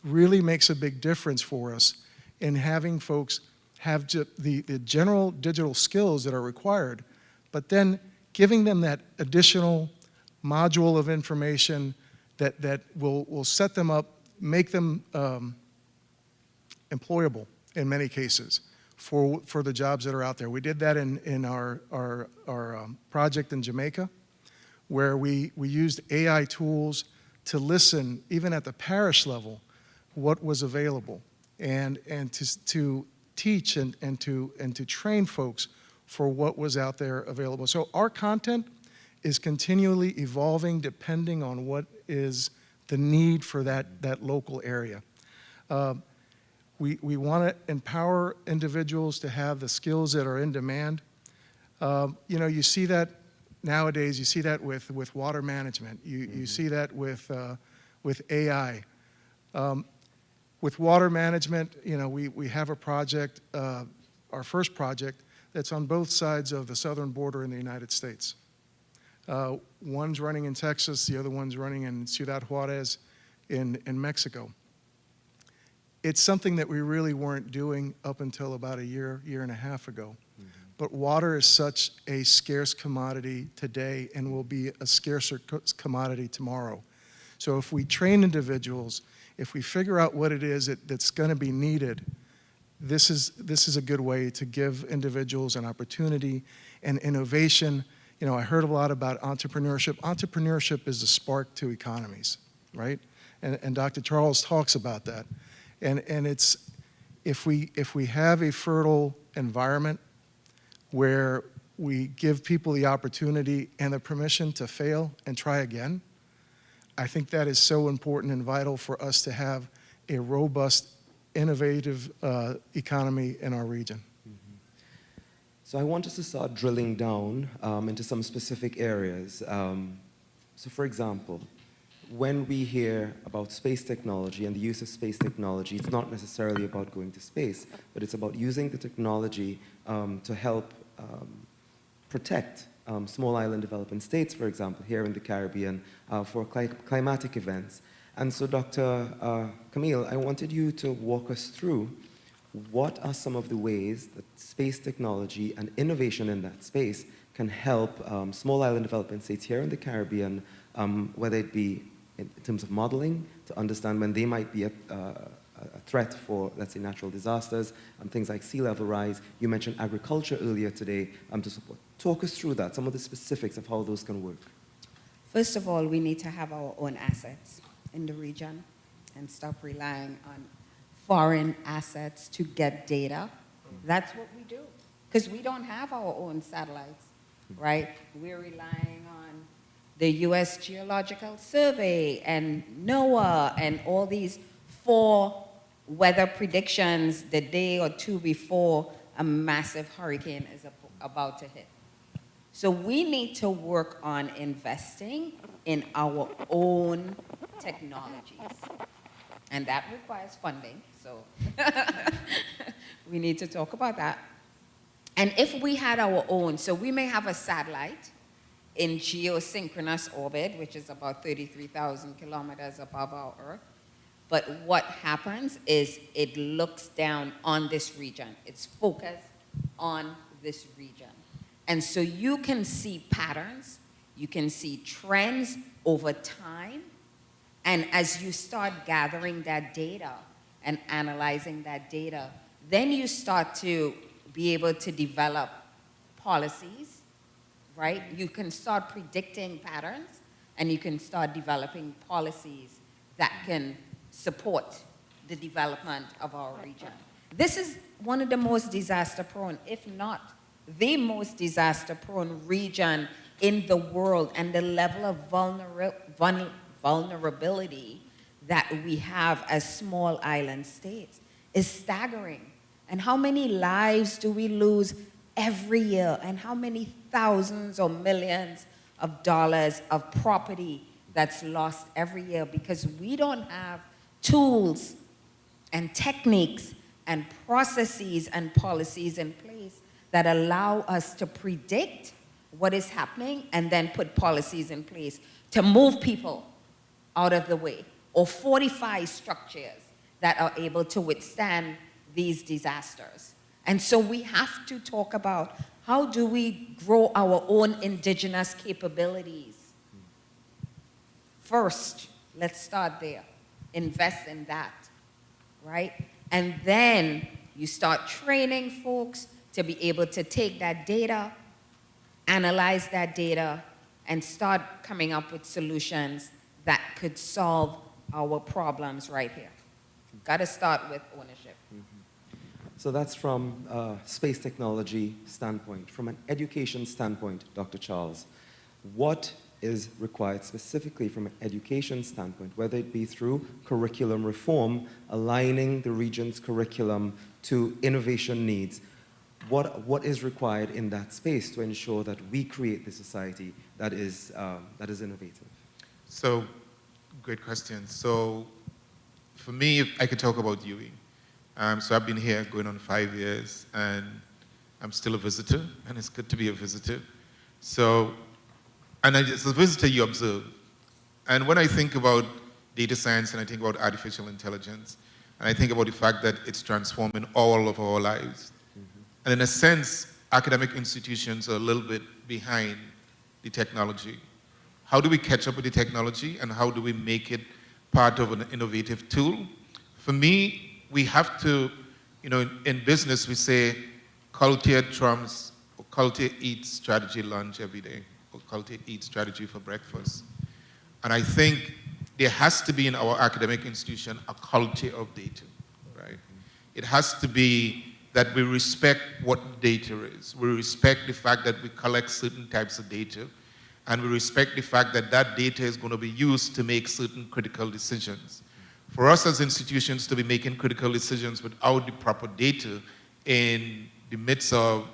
really makes a big difference for us in having folks have the general digital skills that are required, but then giving them that additional module of information that will set them up, make them employable in many cases for the jobs that are out there. We did that in our project in Jamaica, where we used AI tools to listen, even at the parish level, what was available, and to teach and to train folks for what was out there available. So our content is continually evolving depending on what is the need for that local area. We want to empower individuals to have the skills that are in demand. You know, you see that nowadays, you see that with water management. You see that with AI. With water management, you know, we have a project, our first project, that's on both sides of the southern border in the United States. One's running in Texas, the other one's running in Ciudad Juarez in Mexico. It's something that we really weren't doing up until about a year and a half ago. Mm-hmm. But water is such a scarce commodity today and will be a scarcer commodity tomorrow. So if we train individuals, if we figure out what it is that's going to be needed, this is a good way to give individuals an opportunity and innovation. You know, I heard a lot about entrepreneurship. Entrepreneurship is the spark to economies, right? And Dr. Charles talks about that. And it's, if we have a fertile environment where we give people the opportunity and the permission to fail and try again, I think that is so important and vital for us to have a robust, innovative economy in our region. Mm-hmm. So I want us to start drilling down into some specific areas. So for example, when we hear about space technology and the use of space technology, it's not necessarily about going to space, but it's about using the technology to help protect small island developing states, for example, here in the Caribbean, for climatic events. And so, Dr. Camille, I wanted you to walk us through what are some of the ways that space technology and innovation in that space can help small island developing states here in the Caribbean, whether it be in terms of modeling, to understand when they might be a threat for, let's say, natural disasters, things like sea level rise. You mentioned agriculture earlier today to support. Talk us through that, some of the specifics of how those can work. First of all, we need to have our own assets in the region and stop relying on foreign assets to get data. That's what we do, because we don't have our own satellites, right? We're relying on the US Geological Survey and NOAA and all these for weather predictions the day or two before a massive hurricane is about to hit. So we need to work on investing in our own technologies. And that requires funding, so we need to talk about that. And if we had our own, so we may have a satellite in geosynchronous orbit, which is about 33,000 kilometers above our Earth. But what happens is it looks down on this region. It's focused on this region. And so you can see patterns, you can see trends over time, and as you start gathering that data and analyzing that data, then you start to be able to develop policies, right? You can start predicting patterns, and you can start developing policies that can support the development of our region. This is one of the most disaster-prone, if not the most disaster-prone region in the world, and the level of vulnerability that we have as small island states is staggering. And how many lives do we lose every year, and how many thousands or millions of dollars of property that's lost every year because we don't have tools and techniques and processes and policies in place that allow us to predict what is happening and then put policies in place to move people out of the way or fortify structures that are able to withstand these disasters. And so we have to talk about how do we grow our own indigenous capabilities. First, let's start there. Invest in that, right? And then you start training folks to be able to take that data, analyze that data, and start coming up with solutions that could solve our problems right here. Got to start with ownership. So that's from a space technology standpoint. From an education standpoint, Dr. Charles, what is required specifically from an education standpoint, whether it be through curriculum reform, aligning the region's curriculum to innovation needs? What is required in that space to ensure that we create the society that is innovative? So, great question. So, for me, if I could talk about UWI. So I've been here going on 5 years, and I'm still a visitor, and it's good to be a visitor. So, and as a visitor, you observe. And when I think about data science, and I think about artificial intelligence, and I think about the fact that it's transforming all of our lives, and in a sense, academic institutions are a little bit behind the technology. How do we catch up with the technology, and how do we make it part of an innovative tool? For me, we have to, in business we say, culture trumps, or culture eats strategy lunch every day, or culture eats strategy for breakfast. And I think there has to be in our academic institution a culture of data, right? It has to be that we respect what data is. We respect the fact that we collect certain types of data, and we respect the fact that that data is going to be used to make certain critical decisions. For us as institutions to be making critical decisions without the proper data in the midst of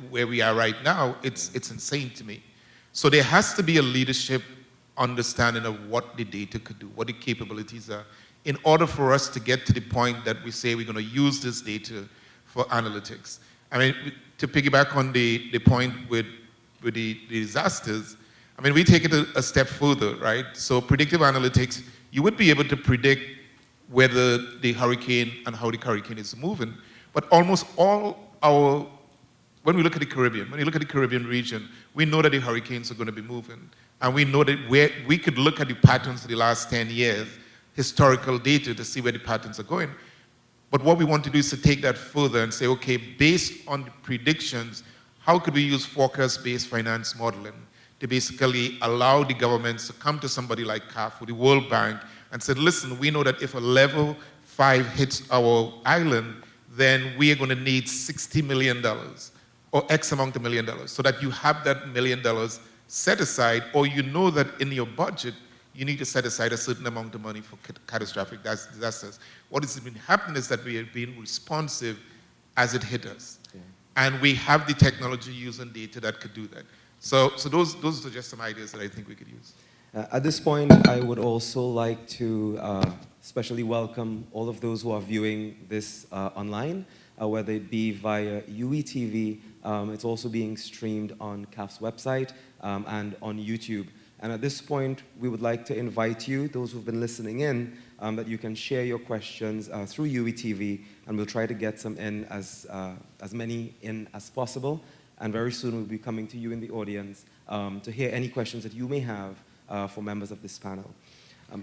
where we are right now, it's insane to me. So there has to be a leadership understanding of what the data could do, what the capabilities are, in order for us to get to the point that we say we're going to use this data for analytics. I mean, to piggyback on the point with the disasters, I mean, we take it a step further, right? So predictive analytics, you would be able to predict whether the hurricane and how the hurricane is moving. But almost all when we look at the Caribbean region, we know that the hurricanes are going to be moving. And we know that we could look at the patterns of the last 10 years, historical data, to see where the patterns are going. But what we want to do is to take that further and say, okay, based on the predictions, how could we use forecast-based finance modeling to basically allow the governments to come to somebody like CAF or the World Bank and said, listen, we know that if a level 5 hits our island, then we are going to need $60 million or X amount of $1 million, so that you have that $1 million set aside, or you know that in your budget, you need to set aside a certain amount of money for catastrophic disasters. What has been happening is that we have been responsive as it hit us. Yeah. And we have the technology using data that could do that. So those are just some ideas that I think we could use. At this point, I would also like to especially welcome all of those who are viewing this online, whether it be via UWI TV. It's also being streamed on CAF's website and on YouTube. And at this point, we would like to invite you, those who've been listening in, that you can share your questions through UWI TV, and we'll try to get some in, as many in as possible. And very soon we'll be coming to you in the audience to hear any questions that you may have for members of this panel.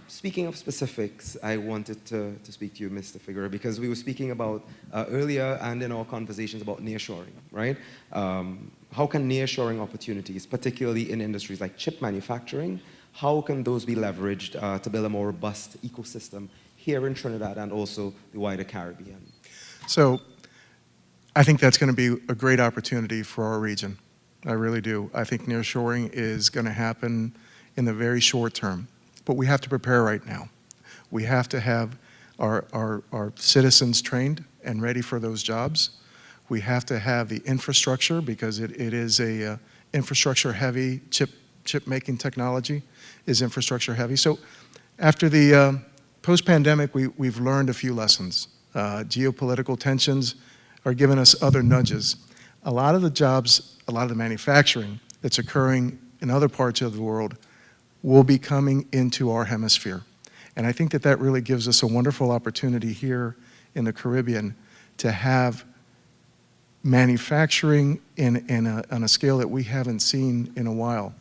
Speaking of specifics, I wanted to speak to you, Mr. Figueroa, because we were speaking about earlier and in our conversations about nearshoring, right? How can nearshoring opportunities, particularly in industries like chip manufacturing, how can those be leveraged to build a more robust ecosystem here in Trinidad and also the wider Caribbean? So I think that's going to be a great opportunity for our region. I really do. I think nearshoring is going to happen in the very short term. But we have to prepare right now. We have to have our citizens trained and ready for those jobs. We have to have the infrastructure, because it is infrastructure heavy, chip making technology is infrastructure heavy. So after the post-pandemic, we've learned a few lessons. Geopolitical tensions are giving us other nudges. A lot of the jobs, a lot of the manufacturing that's occurring in other parts of the world will be coming into our hemisphere. And I think that that really gives us a wonderful opportunity here in the Caribbean to have manufacturing on a scale that we haven't seen in a while.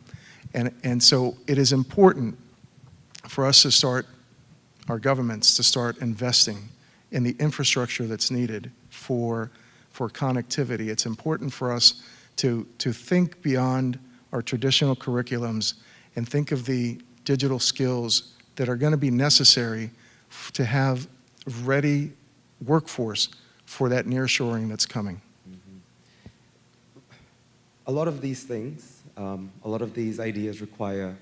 And so it is important for us to start, our governments to start investing in the infrastructure that's needed for connectivity. It's important for us to think beyond our traditional curriculums and think of the digital skills that are going to be necessary to have ready workforce for that nearshoring that's coming. A lot of these things, a lot of these ideas require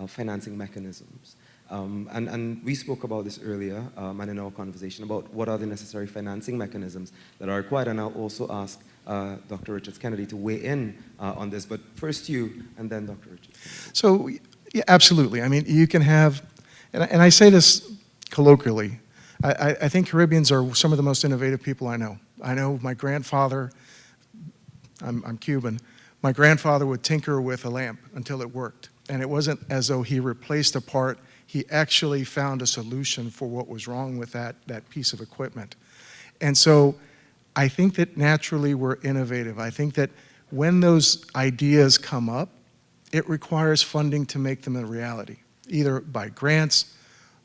financing mechanisms. And we spoke about this earlier and in our conversation about what are the necessary financing mechanisms that are required. And I'll also ask Dr. Richards-Kennedy to weigh in on this. But first you, and then Dr. Richards. So, yeah, absolutely. I mean, you can have, and I say this colloquially, I think Caribbeans are some of the most innovative people I know. I know my grandfather, I'm Cuban, my grandfather would tinker with a lamp until it worked. And it wasn't as though he replaced a part, he actually found a solution for what was wrong with that piece of equipment. And so I think that naturally we're innovative. I think that when those ideas come up, it requires funding to make them a reality, either by grants,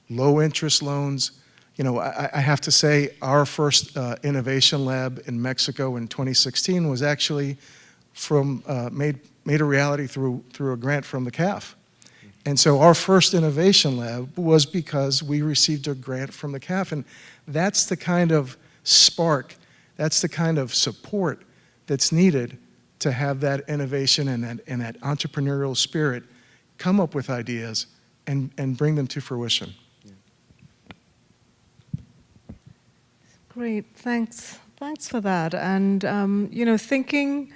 low interest loans. You know, I have to say our first innovation lab in Mexico in 2016 was actually made a reality through a grant from the CAF. And so our first innovation lab was because we received a grant from the CAF. And that's the kind of spark, that's the kind of support that's needed to have that innovation and that entrepreneurial spirit come up with ideas and bring them to fruition. Great, thanks. Thanks for that. And, you know, thinking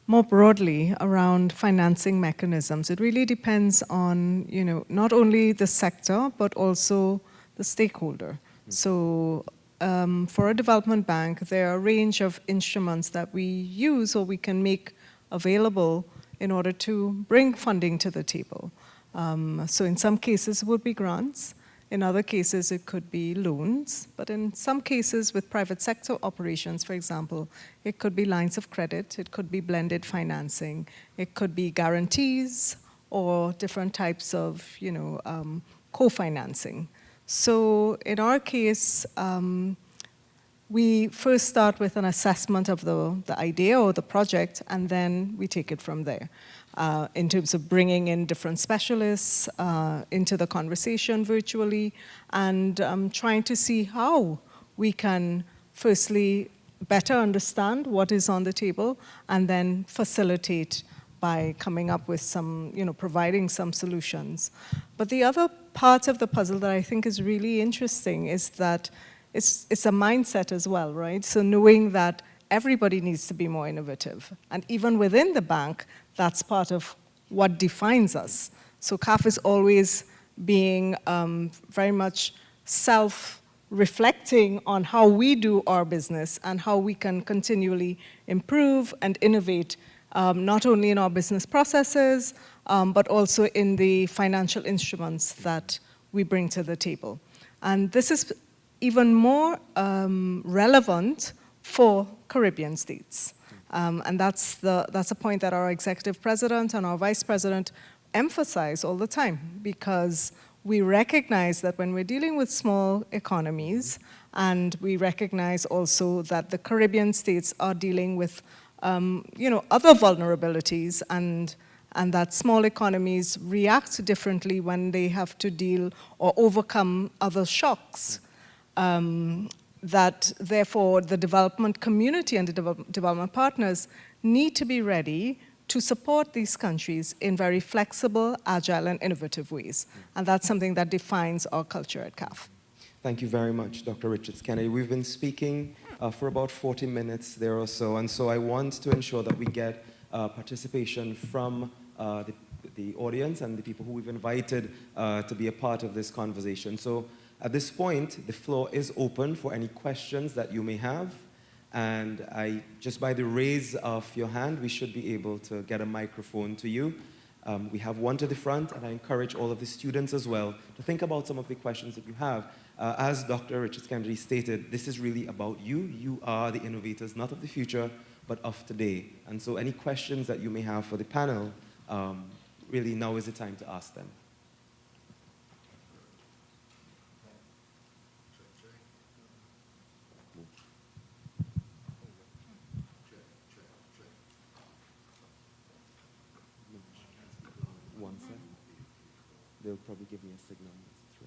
more broadly around financing mechanisms, it really depends on, you know, not only the sector, but also the stakeholder. So for a development bank, there are a range of instruments that we use or we can make available in order to bring funding to the table. So in some cases it would be grants. In other cases, it could be loans, but in some cases with private sector operations, for example, it could be lines of credit, it could be blended financing, it could be guarantees or different types of, you know, co-financing. So in our case, we first start with an assessment of the idea or the project, and then we take it from there. In terms of bringing in different specialists into the conversation virtually and trying to see how we can firstly better understand what is on the table and then facilitate by coming up with some, you know, providing some solutions. But the other part of the puzzle that I think is really interesting is that it's a mindset as well, right? So knowing that everybody needs to be more innovative. And even within the bank, that's part of what defines us. So CAF is always being very much self-reflecting on how we do our business and how we can continually improve and innovate, not only in our business processes, but also in the financial instruments that we bring to the table. And this is even more relevant for Caribbean states. And that's a point that our executive president and our vice president emphasize all the time, because we recognize that when we're dealing with small economies, and we recognize also that the Caribbean states are dealing with you know, other vulnerabilities, and that small economies react differently when they have to deal or overcome other shocks. That therefore the development community and the development partners need to be ready to support these countries in very flexible, agile, and innovative ways. And that's something that defines our culture at CAF. Thank you very much, Dr. Richards-Kennedy. We've been speaking for about 40 minutes there or so, and so I want to ensure that we get participation from the audience and the people who we've invited to be a part of this conversation. So at this point, the floor is open for any questions that you may have. And just by the raise of your hand, we should be able to get a microphone to you. We have one to the front, and I encourage all of the students as well to think about some of the questions that you have. As Dr. Richards-Kennedy stated, this is really about you. You are the innovators, not of the future, but of today. And so any questions that you may have for the panel, really now is the time to ask them. One sec. They'll probably give me a signal. Is it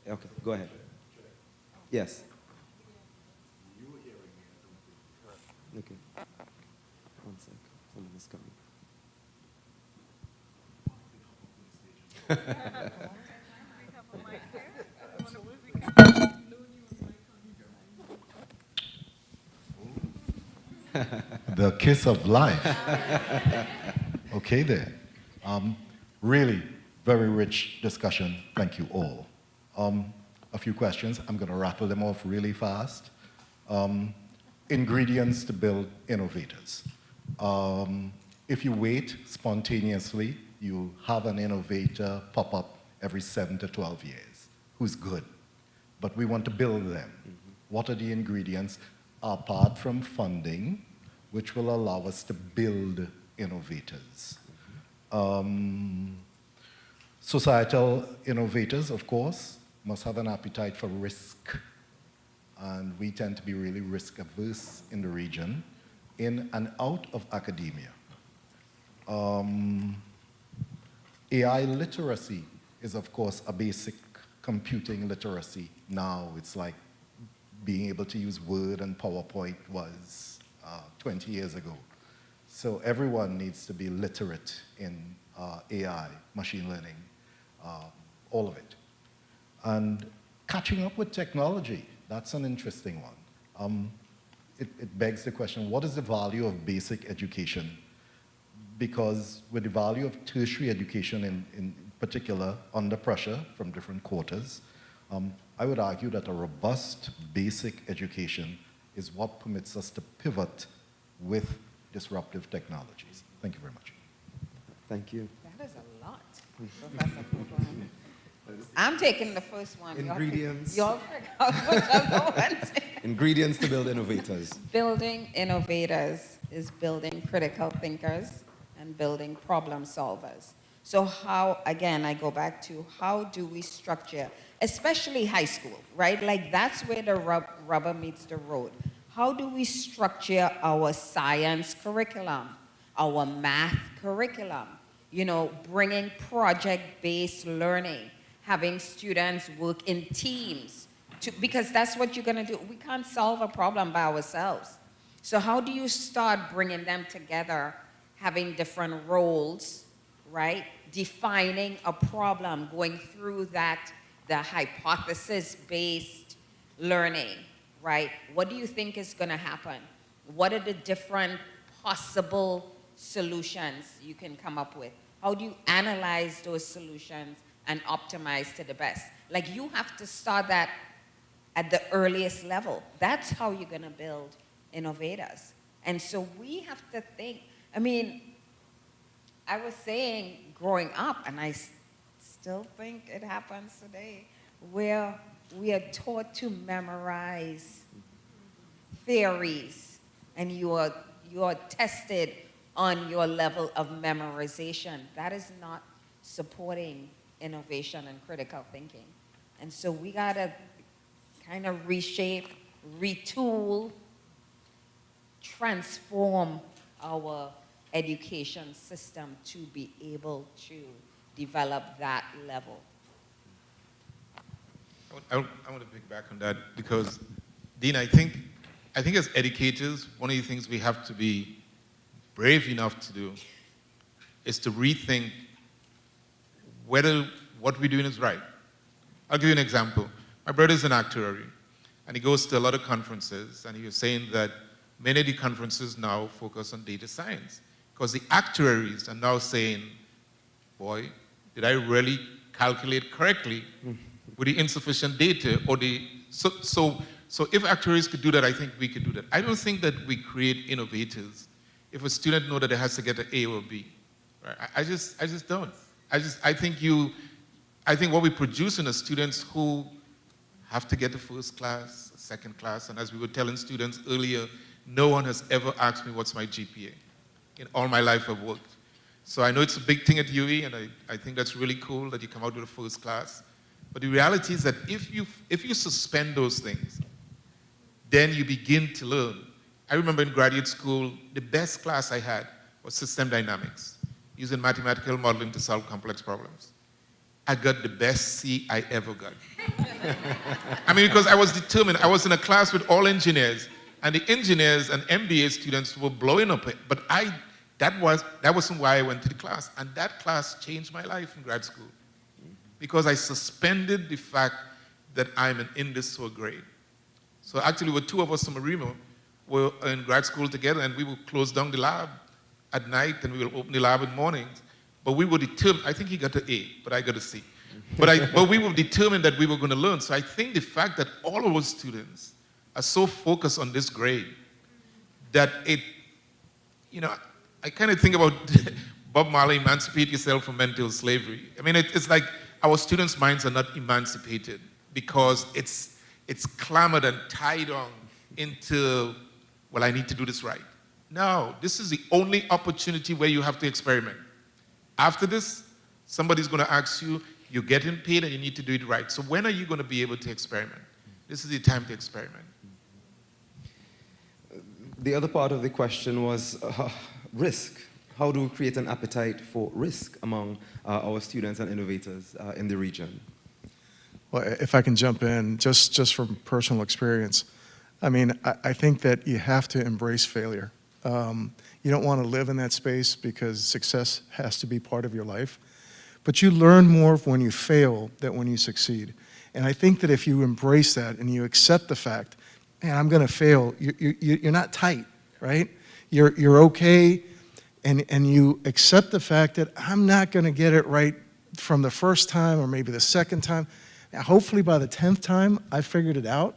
ready? Okay, go ahead. Yes. Okay. One sec. Someone is coming. The kiss of life. Okay there. Really very rich discussion. Thank you all. A few questions. I'm going to rattle them off really fast. Ingredients to build innovators. If you wait spontaneously, you have an innovator pop up every 7 to 12 years who's good. But we want to build them. What are the ingredients apart from funding, which will allow us to build innovators? Societal innovators, of course, must have an appetite for risk. And we tend to be really risk averse in the region, in and out of academia. AI literacy is, of course, a basic computing literacy. Now it's like being able to use Word and PowerPoint was 20 years ago. So everyone needs to be literate in AI, machine learning, all of it. And catching up with technology, that's an interesting one. It begs the question, what is the value of basic education? Because with the value of tertiary education in particular under pressure from different quarters, I would argue that a robust basic education is what permits us to pivot with disruptive technologies. Thank you very much. Thank you. That is a lot, Professor Copeland. I'm taking the first one. Ingredients. Y'all figure out what y'all want. Ingredients to build innovators. Building innovators is building critical thinkers and building problem solvers. So how, again, I go back to how do we structure, especially high school, right? Like that's where the rubber meets the road. How do we structure our science curriculum, our math curriculum? You know, bringing project-based learning, having students work in teams, because that's what you're gonna do. We can't solve a problem by ourselves. So how do you start bringing them together, having different roles, right? Defining a problem, going through that, the hypothesis-based learning, right? What do you think is gonna happen? What are the different possible solutions you can come up with? How do you analyze those solutions and optimize to the best? Like you have to start that at the earliest level. That's how you're gonna build innovators. And so we have to think, I mean, I was saying growing up, and I still think it happens today, where we are taught to memorize theories, and you are tested on your level of memorization. That is not supporting innovation and critical thinking. And so we gotta kind of reshape, retool, transform our education system to be able to develop that level. I want to piggyback on that because, Dean, I think as educators, one of the things we have to be brave enough to do is to rethink whether what we're doing is right. I'll give you an example. My brother's an actuary, and he goes to a lot of conferences, and he was saying that many of the conferences now focus on data science because the actuaries are now saying, boy, did I really calculate correctly with the insufficient data or the, so if actuaries could do that, I think we could do that. I don't think that we create innovators if a student knows that it has to get an A or B. Right? I just don't. I think what we produce in are students who have to get to first class, second class, and as we were telling students earlier, no one has ever asked me what's my GPA. In all my life I've worked. So I know it's a big thing at UE, and I think that's really cool that you come out with a first class. But the reality is that if you suspend those things, then you begin to learn. I remember in graduate school, the best class I had was system dynamics, using mathematical modeling to solve complex problems. I got the best C I ever got. I mean, because I was determined. I was in a class with all engineers, and the engineers and MBA students were blowing up it. But that wasn't why I went to the class. And that class changed my life in grad school. Because I suspended the fact that I'm in this so grade. So actually, with two of us from Marino, were in grad school together, and we would close down the lab at night, and we will open the lab in mornings. But we were determined. I think he got an A, but I got a C. But we were determined that we were going to learn. So I think the fact that all of our students are so focused on this grade that I kind of think about Bob Marley, emancipate yourself from mental slavery. I mean, it's like our students' minds are not emancipated because it's clamored and tied on into, well, I need to do this right. No, this is the only opportunity where you have to experiment. After this, somebody's going to ask you, you're getting paid and you need to do it right. So when are you going to be able to experiment? This is the time to experiment. The other part of the question was risk. How do we create an appetite for risk among our students and innovators in the region? Well, if I can jump in, just from personal experience, I mean, I think that you have to embrace failure. You don't want to live in that space because success has to be part of your life. But you learn more when you fail than when you succeed. And I think that if you embrace that and you accept the fact, man, I'm going to fail, you're not tight, right? You're okay, and you accept the fact that I'm not going to get it right from the first time or maybe the second time. Now, hopefully by the 10th time, I figured it out.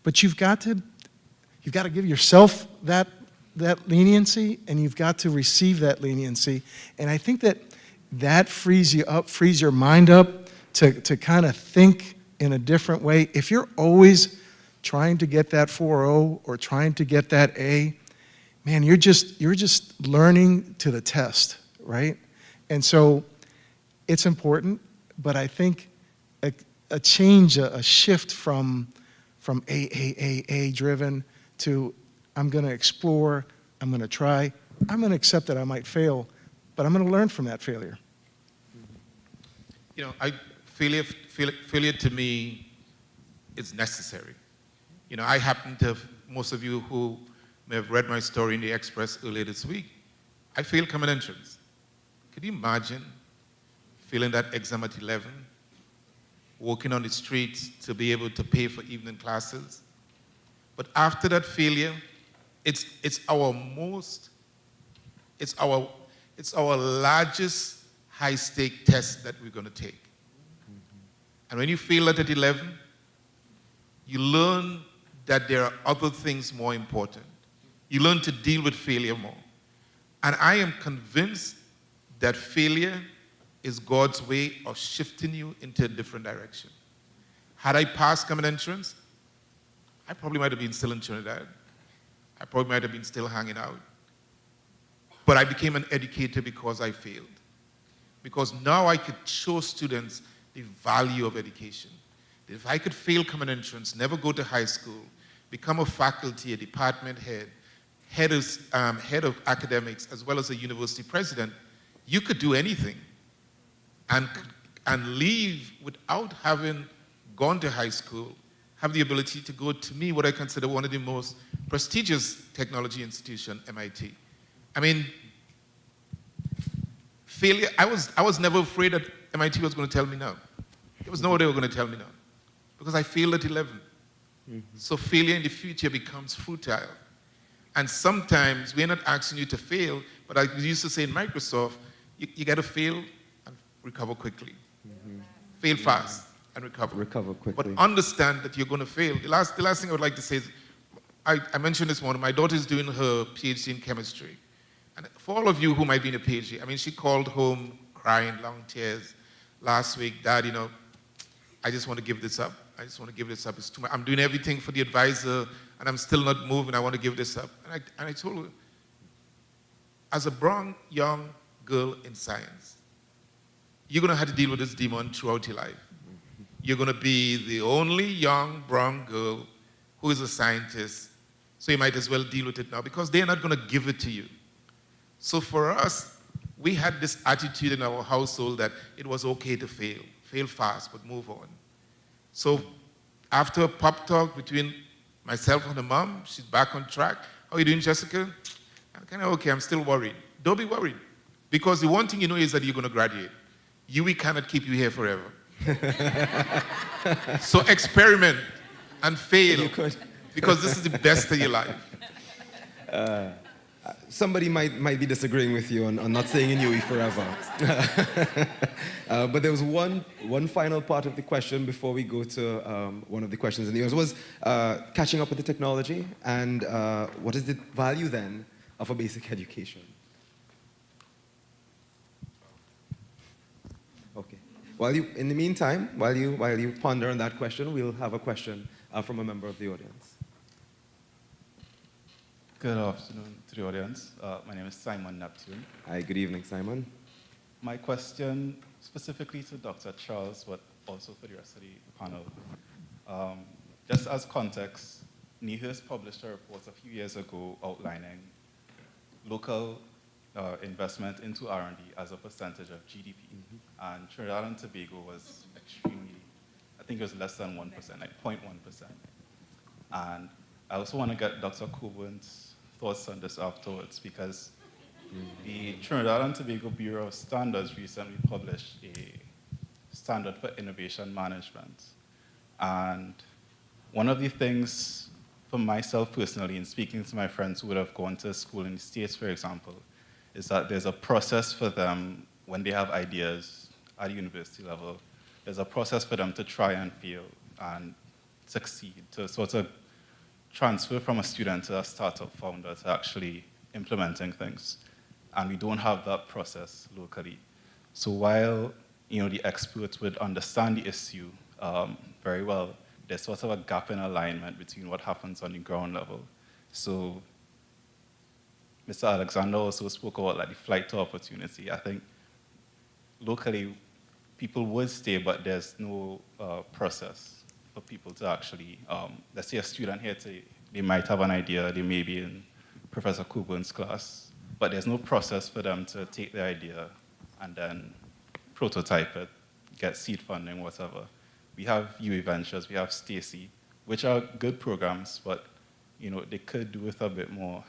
But you've got to give yourself that leniency, and you've got to receive that leniency. And I think that frees you up, frees your mind up to kind of think in a different way. If you're always trying to get that 4.0 or trying to get that A, man, you're just learning to the test, right? And so it's important, but I think a change, a shift from A driven to I'm going to explore, I'm going to try, I'm going to accept that I might fail, but I'm going to learn from that failure. Failure to me is necessary. I happen to have, most of you who may have read my story in the Express earlier this week, I failed common entrance. Could you imagine failing that exam at 11, walking on the streets to be able to pay for evening classes? But after that failure, it's our largest high-stake test that we're going to take. And when you fail at 11, you learn that there are other things more important. You learn to deal with failure more. And I am convinced that failure is God's way of shifting you into a different direction. Had I passed common entrance, I probably might have been still in Trinidad. I probably might have been still hanging out. But I became an educator because I failed. Because now I could show students the value of education. If I could fail common entrance, never go to high school, become a faculty, a department head of academics, as well as a university president, you could do anything and leave without having gone to high school, have the ability to go to me, what I consider one of the most prestigious technology institution, MIT. I mean, failure, I was never afraid that MIT was going to tell me no. There was no way they were going to tell me no, because I failed at 11. Mm-hmm. So failure in the future becomes futile. And sometimes we're not asking you to fail, but like we used to say in Microsoft, you got to fail and recover quickly. Fail fast and recover. Recover quickly. But understand that you're going to fail. The last thing I would like to say is, I mentioned this morning, my daughter is doing her PhD in chemistry. And for all of you who might be in a PhD, I mean, she called home crying, long tears last week. Dad, I just want to give this up. I just want to give this up. It's too much. I'm doing everything for the advisor, and I'm still not moving. I want to give this up. And I told her, as a brown young girl in science, you're going to have to deal with this demon throughout your life. You're going to be the only young brown girl who is a scientist, so you might as well deal with it now, because they're not going to give it to you. So for us, we had this attitude in our household that it was okay to fail fast, but move on. So after a pop talk between myself and the mom, she's back on track. How are you doing, Jessica? I'm kind of okay, I'm still worried. Don't be worried, because the one thing you know is that you're going to graduate. UWI cannot keep you here forever. So experiment and fail, because this is the best of your life. Somebody might be disagreeing with you on not staying in UWI forever. But there was one final part of the question before we go to one of the questions in the audience, was catching up with the technology, and what is the value then of a basic education? Okay. In the meantime, while you ponder on that question, we'll have a question from a member of the audience. Good afternoon to the audience. My name is Simon Neptune. Hi, good evening, Simon. My question specifically to Dr. Charles, but also for the rest of the panel. Just as context, NIHUS published a report a few years ago outlining local investment into R&D as a percentage of GDP. And Trinidad and Tobago was extremely, I think it was less than 1%, like 0.1%. And I also want to get Dr. Coburn's thoughts on this afterwards, because the Trinidad and Tobago Bureau of Standards recently published a standard for innovation management. And one of the things for myself personally, in speaking to my friends who would have gone to school in the States, for example, is that there's a process for them when they have ideas at the university level. There's a process for them to try and fail and succeed, to sort of transfer from a student to a startup founder to actually implementing things. And we don't have that process locally. So while the experts would understand the issue very well, there's sort of a gap in alignment between what happens on the ground level. So Mr. Alexander also spoke about the flight to opportunity. I think locally people would stay, but there's no process for people to actually, let's say a student here, they might have an idea, they may be in Professor Coburn's class, but there's no process for them to take the idea and then prototype it, get seed funding, whatever. We have UWI Ventures, we have Stacy, which are good programs, but they could do with a bit more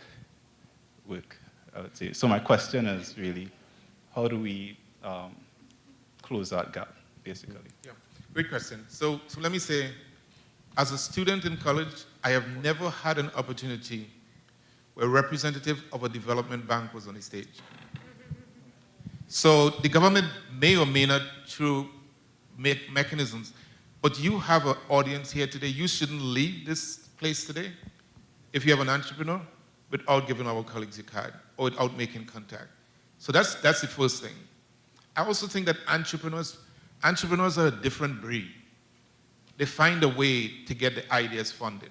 work, I would say. So my question is really, how do we close that gap, basically? Yeah, great question. So let me say, as a student in college, I have never had an opportunity where a representative of a development bank was on the stage. So the government may or may not through mechanisms, but you have an audience here today. You shouldn't leave this place today if you have an entrepreneur without giving our colleagues your card or without making contact. So that's the first thing. I also think that entrepreneurs are a different breed. They find a way to get the ideas funded.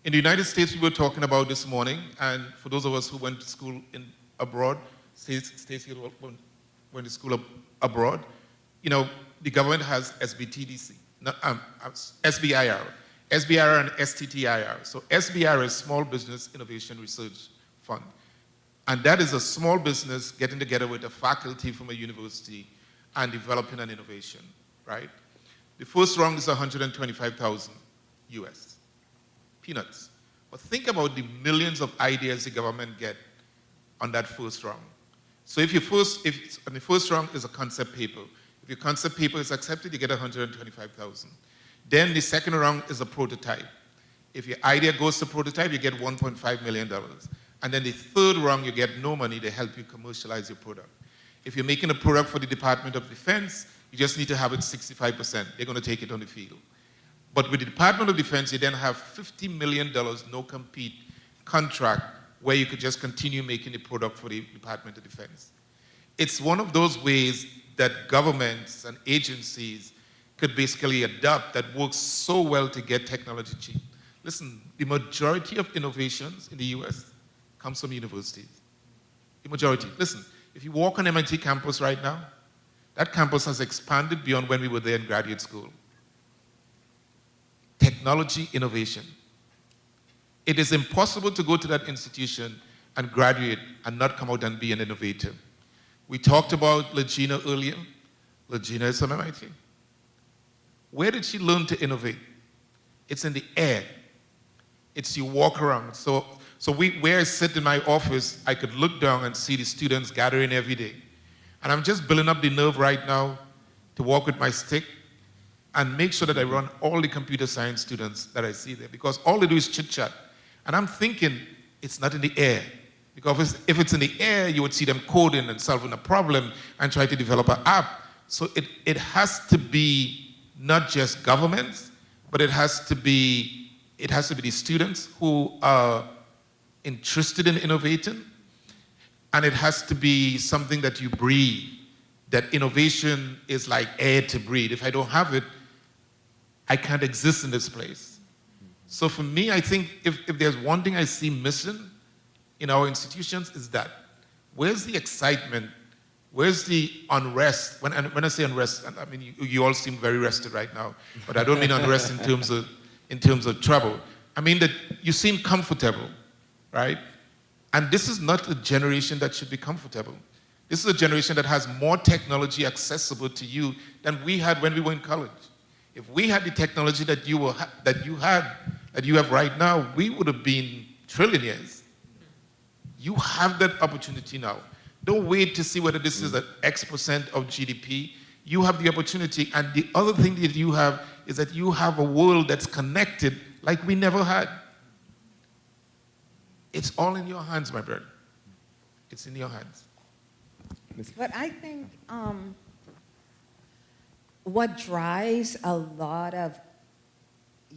In the United States, we were talking about this morning, and for those of us who went to school abroad, Stacey went to school abroad, the government has SBTDC, SBIR and STTIR. So SBIR is Small Business Innovation Research Fund. And that is a small business getting together with a faculty from a university and developing an innovation, right? The first round is 125,000 US. Peanuts. But think about the millions of ideas the government get on that first round. So on the first round is a concept paper. If your concept paper is accepted, you get 125,000. Then the second round is a prototype. If your idea goes to prototype, you get $1.5 million. And then the third round, you get no money. They help you commercialize your product. If you're making a product for the Department of Defense, you just need to have it 65%. They're going to take it on the field. But with the Department of Defense, you then have $50 million no-compete contract where you could just continue making the product for the Department of Defense. It's one of those ways that governments and agencies could basically adopt that works so well to get technology cheap. Listen, the majority of innovations in the US comes from universities. The majority. Listen, if you walk on MIT campus right now, that campus has expanded beyond when we were there in graduate school. Technology innovation. It is impossible to go to that institution and graduate and not come out and be an innovator. We talked about Legina earlier. Legina is from MIT. Where did she learn to innovate? It's in the air. It's you walk around. So where I sit in my office, I could look down and see the students gathering every day. And I'm just building up the nerve right now to walk with my stick and make sure that I run all the computer science students that I see there, because all they do is chit-chat. And I'm thinking, it's not in the air. Because if it's in the air, you would see them coding and solving a problem and try to develop an app. So it has to be not just governments, but it has to be the students who are interested in innovating, and it has to be something that you breathe, that innovation is like air to breathe. If I don't have it, I can't exist in this place. So for me, I think if there's one thing I see missing in our institutions is that. Where's the excitement? Where's the unrest? When I say unrest, I mean, you all seem very rested right now, but I don't mean unrest in terms of trouble. I mean that you seem comfortable, right? And this is not a generation that should be comfortable. This is a generation that has more technology accessible to you than we had when we were in college. If we had the technology that you have right now, we would have been trillionaires. You have that opportunity now. Don't wait to see whether this is an X% of GDP. You have the opportunity, and the other thing that you have is that you have a world that's connected like we never had. It's all in your hands, my brother. It's in your hands. But I think what drives a lot of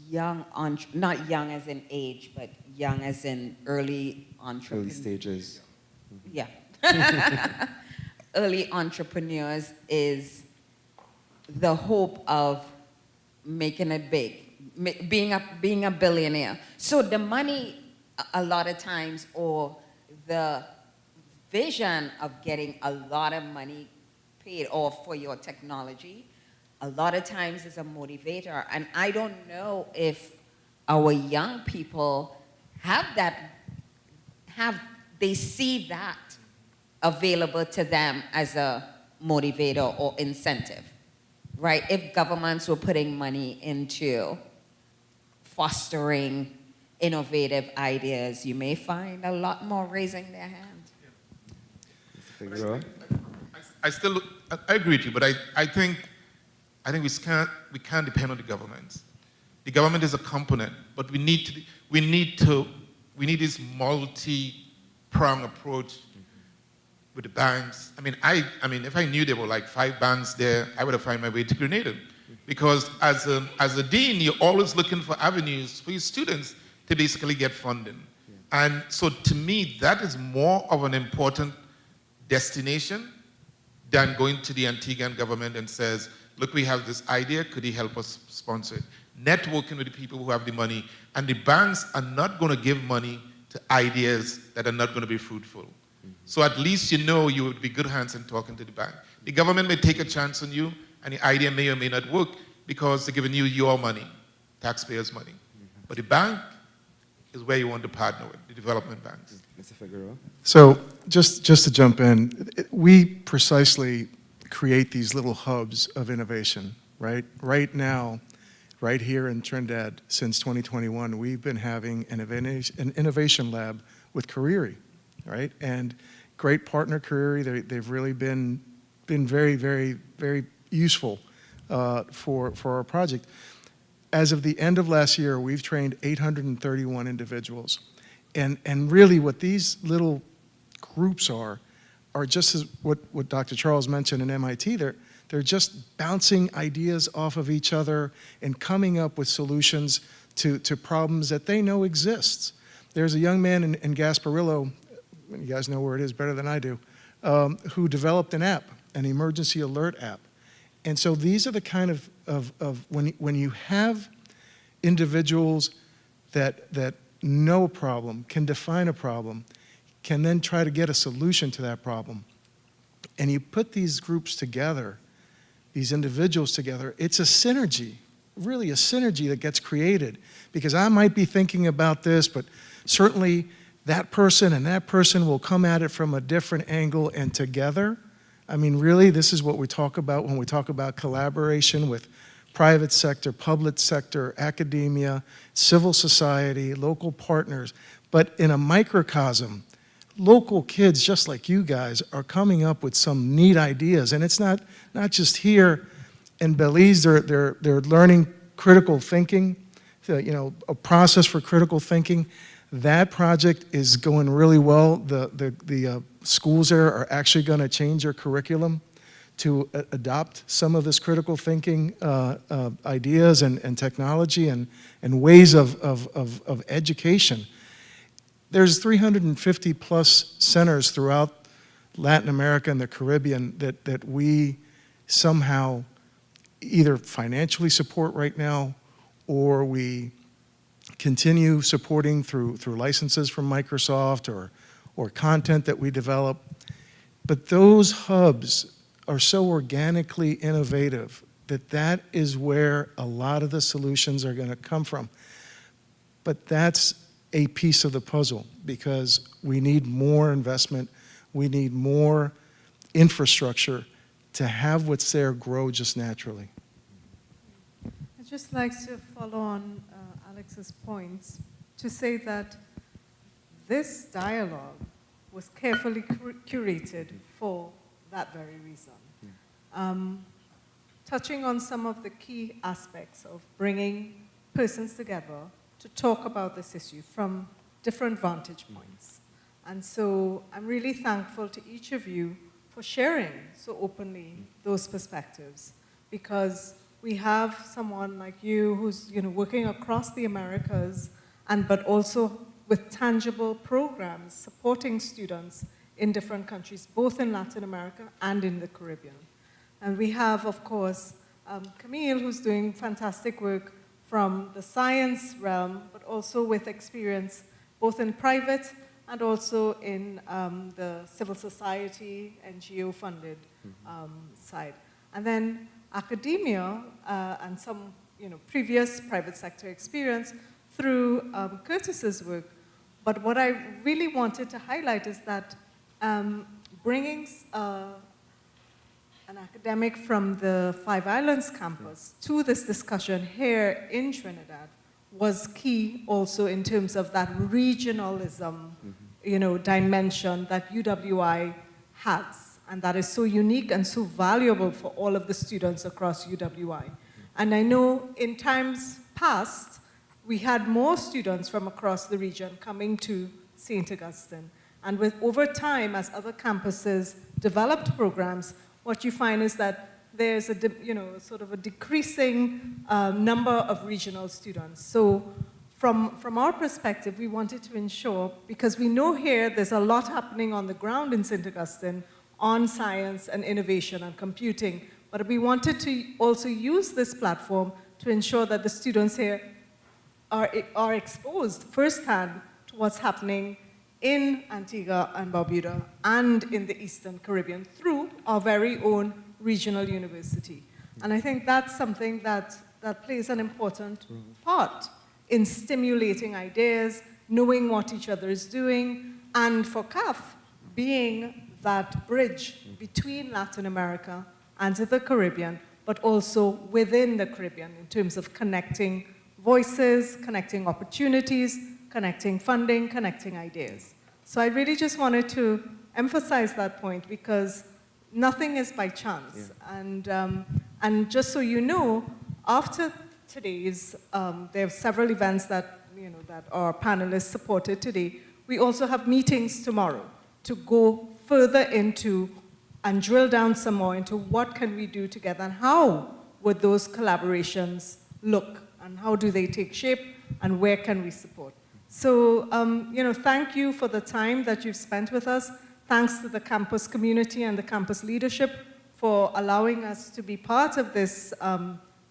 young, not young as in age, but young as in early entrepreneurs. Early stages. Yeah. Early entrepreneurs is the hope of making it big, being a billionaire. So the money, a lot of times, or the vision of getting a lot of money paid off for your technology, a lot of times is a motivator. And I don't know if our young people they see that available to them as a motivator or incentive, right? If governments were putting money into fostering innovative ideas, you may find a lot more raising their hands. I agree with you, but I think we can't depend on the government. The government is a component, but we need this multi-pronged approach with the banks. I mean, if I knew there were like 5 banks there, I would have found my way to Grenada. Because as a dean, you're always looking for avenues for your students to basically get funding. And so to me, that is more of an important destination than going to the Antiguan government and says, look, we have this idea, could you help us sponsor it? Networking with the people who have the money. And the banks are not going to give money to ideas that are not going to be fruitful. So at least you would be good hands in talking to the bank. The government may take a chance on you, and the idea may or may not work because they're giving you your money, taxpayers' money. But the bank is where you want to partner with, the development banks. Mr. Figueroa? So just to jump in, we precisely create these little hubs of innovation, right? Right now, right here in Trinidad, since 2021, we've been having an innovation lab with Cariri, right? And great partner, Cariri. They've really been very, very, very useful for our project. as of the end of last year, we've trained 831 individuals. And really what these little groups are just as what Dr. Charles mentioned in MIT. They're just bouncing ideas off of each other and coming up with solutions to problems that they know exists. There's a young man in Gasparillo, you guys know where it is better than I do, who developed an app, an emergency alert app. And so these are the kind of when you have individuals that know a problem, can define a problem, can then try to get a solution to that problem, and you put these groups together, these individuals together, it's a synergy, really a synergy that gets created. Because I might be thinking about this, but certainly that person and that person will come at it from a different angle, and together, I mean, really, this is what we talk about when we talk about collaboration with private sector, public sector, academia, civil society, local partners. But in a microcosm, local kids just like you guys are coming up with some neat ideas. And it's not just here in Belize, they're learning critical thinking, a process for critical thinking. That project is going really well. The schools there are actually going to change their curriculum to adopt some of this critical thinking ideas and technology and ways of education. There's 350 plus centers throughout Latin America and the Caribbean that we somehow either financially support right now, or we continue supporting through licenses from Microsoft or content that we develop. But those hubs are so organically innovative that is where a lot of the solutions are going to come from. But that's a piece of the puzzle, because we need more investment, we need more infrastructure to have what's there grow just naturally. I'd just like to follow on Alex's points to say that this dialogue was carefully curated for that very reason. Touching on some of the key aspects of bringing persons together to talk about this issue from different vantage points. And so I'm really thankful to each of you for sharing so openly those perspectives, because we have someone like you who's working across the Americas, but also with tangible programs supporting students in different countries, both in Latin America and in the Caribbean. And we have, of course, Camille, who's doing fantastic work from the science realm, but also with experience both in private and also in the civil society, NGO-funded side. And then academia and some previous private sector experience through Curtis's work. But what I really wanted to highlight is that bringing an academic from the Five Islands campus to this discussion here in Trinidad was key also in terms of that regionalism, dimension that UWI has, and that is so unique and so valuable for all of the students across UWI. And I know in times past, we had more students from across the region coming to St. Augustine. And over time, as other campuses developed programs, what you find is that there's sort of a decreasing number of regional students. So from our perspective, we wanted to ensure, because we know here there's a lot happening on the ground in St. Augustine on science and innovation and computing, but we wanted to also use this platform to ensure that the students here are exposed firsthand to what's happening in Antigua and Barbuda and in the Eastern Caribbean through our very own regional university. And I think that's something that plays an important part in stimulating ideas, knowing what each other is doing, and for CAF, being that bridge between Latin America and the Caribbean, but also within the Caribbean in terms of connecting voices, connecting opportunities, connecting funding, connecting ideas. So I really just wanted to emphasize that point, because nothing is by chance. Yeah. And just so you know, after today's, there are several events that, that our panelists supported today. We also have meetings tomorrow to go further into and drill down some more into what can we do together and how would those collaborations look and how do they take shape and where can we support. So, thank you for the time that you've spent with us. Thanks to the campus community and the campus leadership for allowing us to be part of this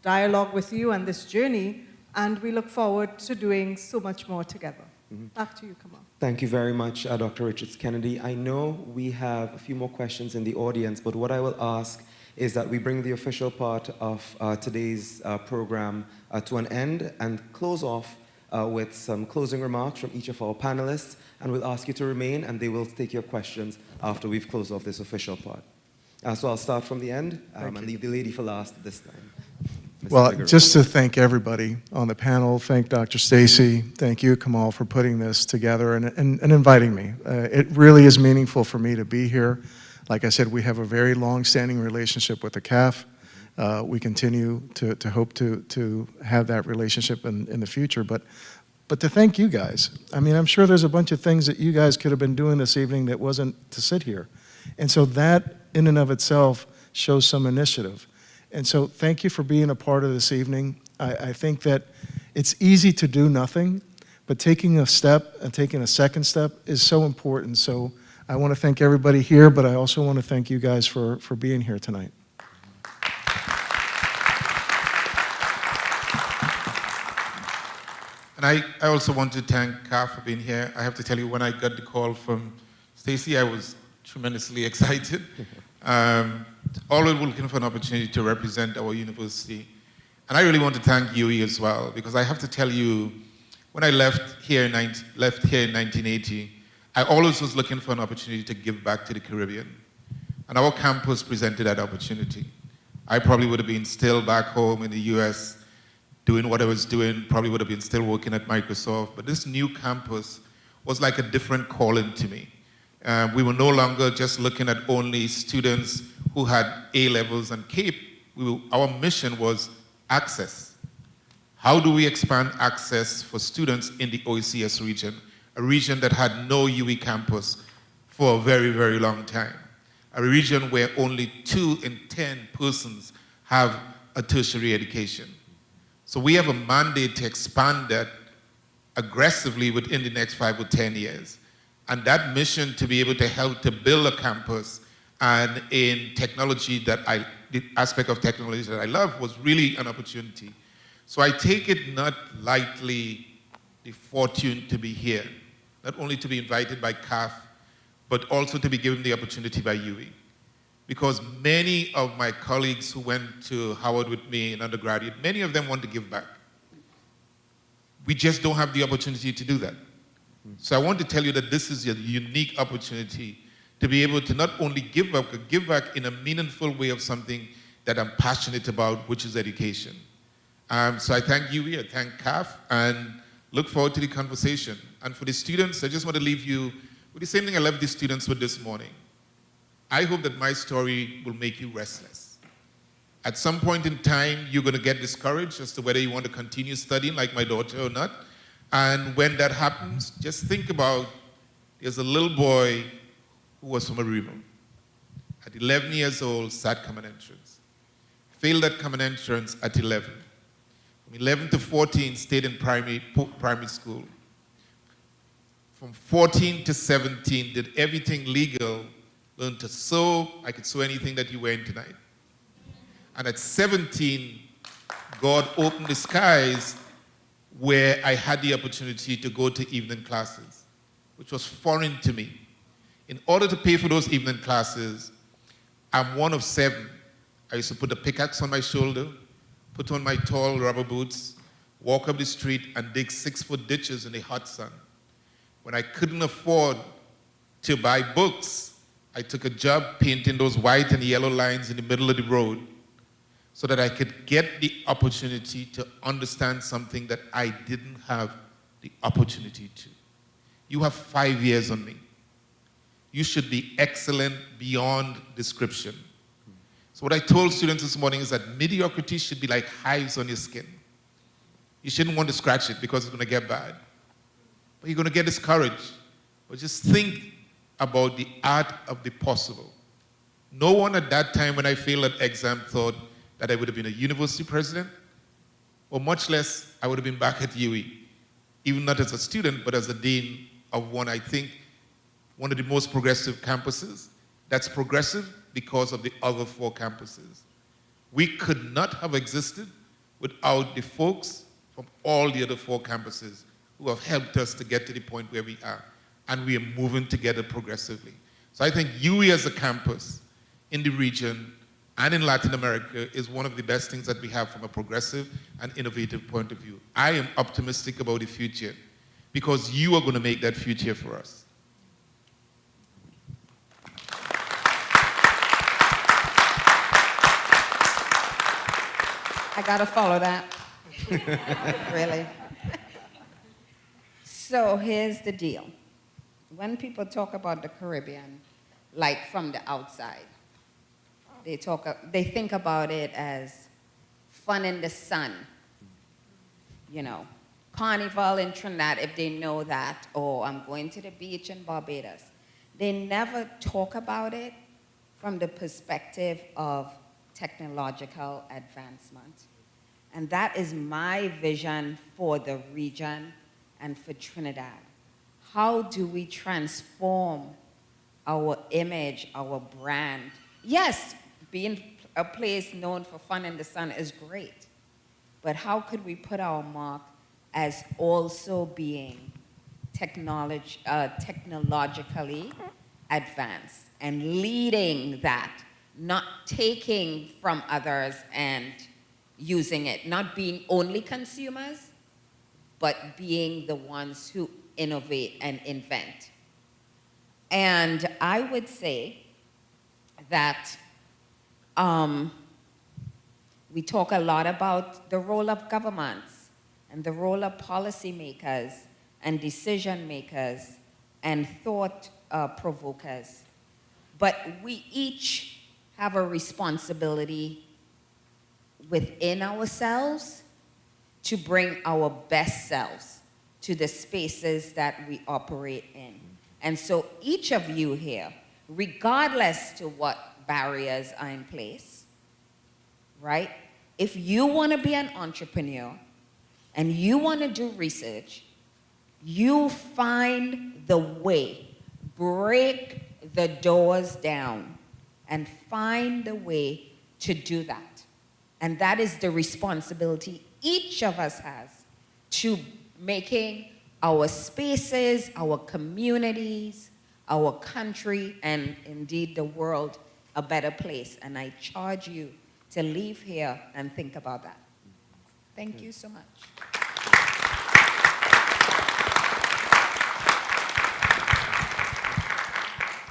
dialogue with you and this journey, and we look forward to doing so much more together. Back to you, Kamal. Thank you very much, Dr. Richards-Kennedy. I know we have a few more questions in the audience, but what I will ask is that we bring the official part of today's program to an end and close off with some closing remarks from each of our panelists, and we'll ask you to remain, and they will take your questions after we've closed off this official part. So I'll start from the end and leave the lady for last this time. Well, just to thank everybody on the panel, thank Dr. Stacy, thank you, Kamal, for putting this together and inviting me. It really is meaningful for me to be here. Like I said, we have a very long-standing relationship with the CAF. We continue to hope to have that relationship in the future, but to thank you guys. I mean, I'm sure there's a bunch of things that you guys could have been doing this evening that wasn't to sit here. And so that, in and of itself, shows some initiative. And so thank you for being a part of this evening. I think that it's easy to do nothing, but taking a step and taking a second step is so important. So I want to thank everybody here, but I also want to thank you guys for being here tonight. And I also want to thank CAF for being here. I have to tell you, when I got the call from Stacy, I was tremendously excited. Always looking for an opportunity to represent our university. And I really want to thank UWI as well, because I have to tell you, when I left here in 1980, I always was looking for an opportunity to give back to the Caribbean. And our campus presented that opportunity. I probably would have been still back home in the US doing what I was doing, probably would have been still working at Microsoft, but this new campus was like a different calling to me. We were no longer just looking at only students who had A-levels and CAPE. Our mission was access. How do we expand access for students in the OECS region, a region that had no UWI campus for a very, very long time, a region where only 2 in 10 persons have a tertiary education. So we have a mandate to expand that aggressively within the next 5 or 10 years. And that mission to be able to help to build a campus and in technology the aspect of technology that I love was really an opportunity. So I take it not lightly the fortune to be here, not only to be invited by CAF, but also to be given the opportunity by UWI. Because many of my colleagues who went to Howard with me in undergraduate, many of them want to give back. We just don't have the opportunity to do that. So I want to tell you that this is a unique opportunity to be able to not only give back, but give back in a meaningful way of something that I'm passionate about, which is education. So I thank UWI, I thank CAF, and look forward to the conversation. And for the students, I just want to leave you with the same thing I left the students with this morning. I hope that my story will make you restless. At some point in time, you're going to get discouraged as to whether you want to continue studying like my daughter or not. And when that happens, just think about, there's a little boy who was from a river. At 11 years old, sat common entrance. Failed that common entrance at 11. From 11 to 14, stayed in primary school. From 14 to 17, did everything legal, learned to sew. I could sew anything that you're wearing tonight. And at 17, God opened the skies where I had the opportunity to go to evening classes, which was foreign to me. In order to pay for those evening classes, I'm one of 7. I used to put a pickaxe on my shoulder, put on my tall rubber boots, walk up the street and dig 6-foot ditches in the hot sun. When I couldn't afford to buy books, I took a job painting those white and yellow lines in the middle of the road so that I could get the opportunity to understand something that I didn't have the opportunity to. You have 5 years on me. You should be excellent beyond description. So what I told students this morning is that mediocrity should be like hives on your skin. You shouldn't want to scratch it because it's going to get bad. But you're going to get discouraged. But just think about the art of the possible. No one at that time when I failed that exam thought that I would have been a university president, or much less I would have been back at UWI, even not as a student, but as a dean of one, I think, one of the most progressive campuses. That's progressive because of the other 4 campuses. We could not have existed without the folks from all the other 4 campuses who have helped us to get to the point where we are. And we are moving together progressively. So I think UWI as a campus in the region and in Latin America is one of the best things that we have from a progressive and innovative point of view. I am optimistic about the future because you are going to make that future for us. I gotta follow that. Really. So here's the deal. When people talk about the Caribbean, like from the outside, they think about it as fun in the sun. You know, carnival in Trinidad, if they know that, or I'm going to the beach in Barbados. They never talk about it from the perspective of technological advancement. And that is my vision for the region and for Trinidad. How do we transform our image, our brand? Yes, being a place known for fun in the sun is great, but how could we put our mark as also being technologically advanced and leading that, not taking from others and using it, not being only consumers, but being the ones who innovate and invent. And I would say that we talk a lot about the role of governments and the role of policymakers and decision makers and thought provokers. But we each have a responsibility within ourselves to bring our best selves to the spaces that we operate in. And so each of you here, regardless to what barriers are in place, right? If you want to be an entrepreneur and you want to do research, you find the way, break the doors down, and find the way to do that. And that is the responsibility each of us has to making our spaces, our communities, our country, and indeed the world a better place. And I charge you to leave here and think about that. Thank you so much.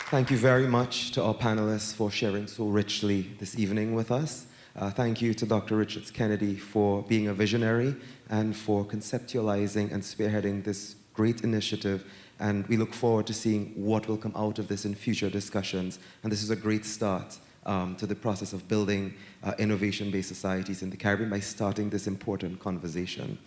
Thank you very much to our panelists for sharing so richly this evening with us. Thank you to Dr. Richards Kennedy for being a visionary and for conceptualizing and spearheading this great initiative. And we look forward to seeing what will come out of this in future discussions. And this is a great start to the process of building innovation-based societies in the Caribbean by starting this important conversation.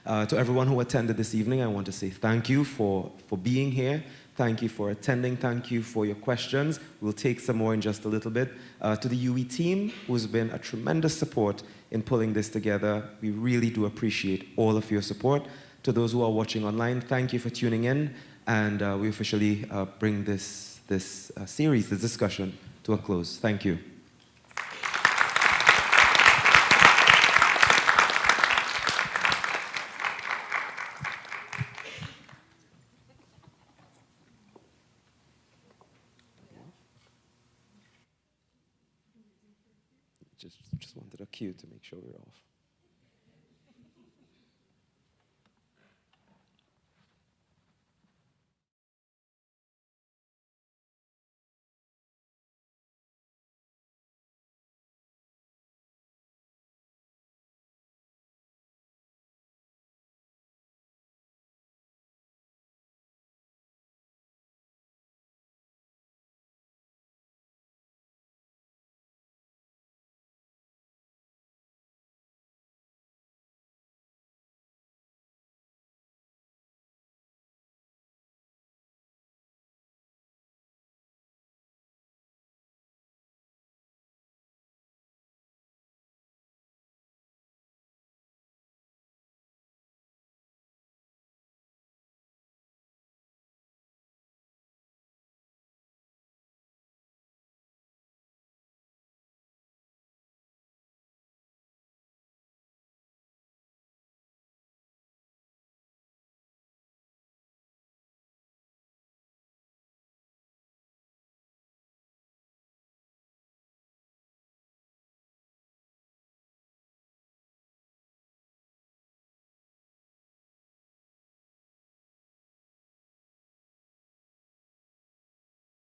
To everyone who attended this evening, I want to say thank you for being here. Thank you for attending. Thank you for your questions. We'll take some more in just a little bit. To the UWI team, who's been a tremendous support in pulling this together, we really do appreciate all of your support. To those who are watching online, thank you for tuning in. And we officially bring this series, this discussion, to a close. Thank you. Just wanted a cue to make sure we're off.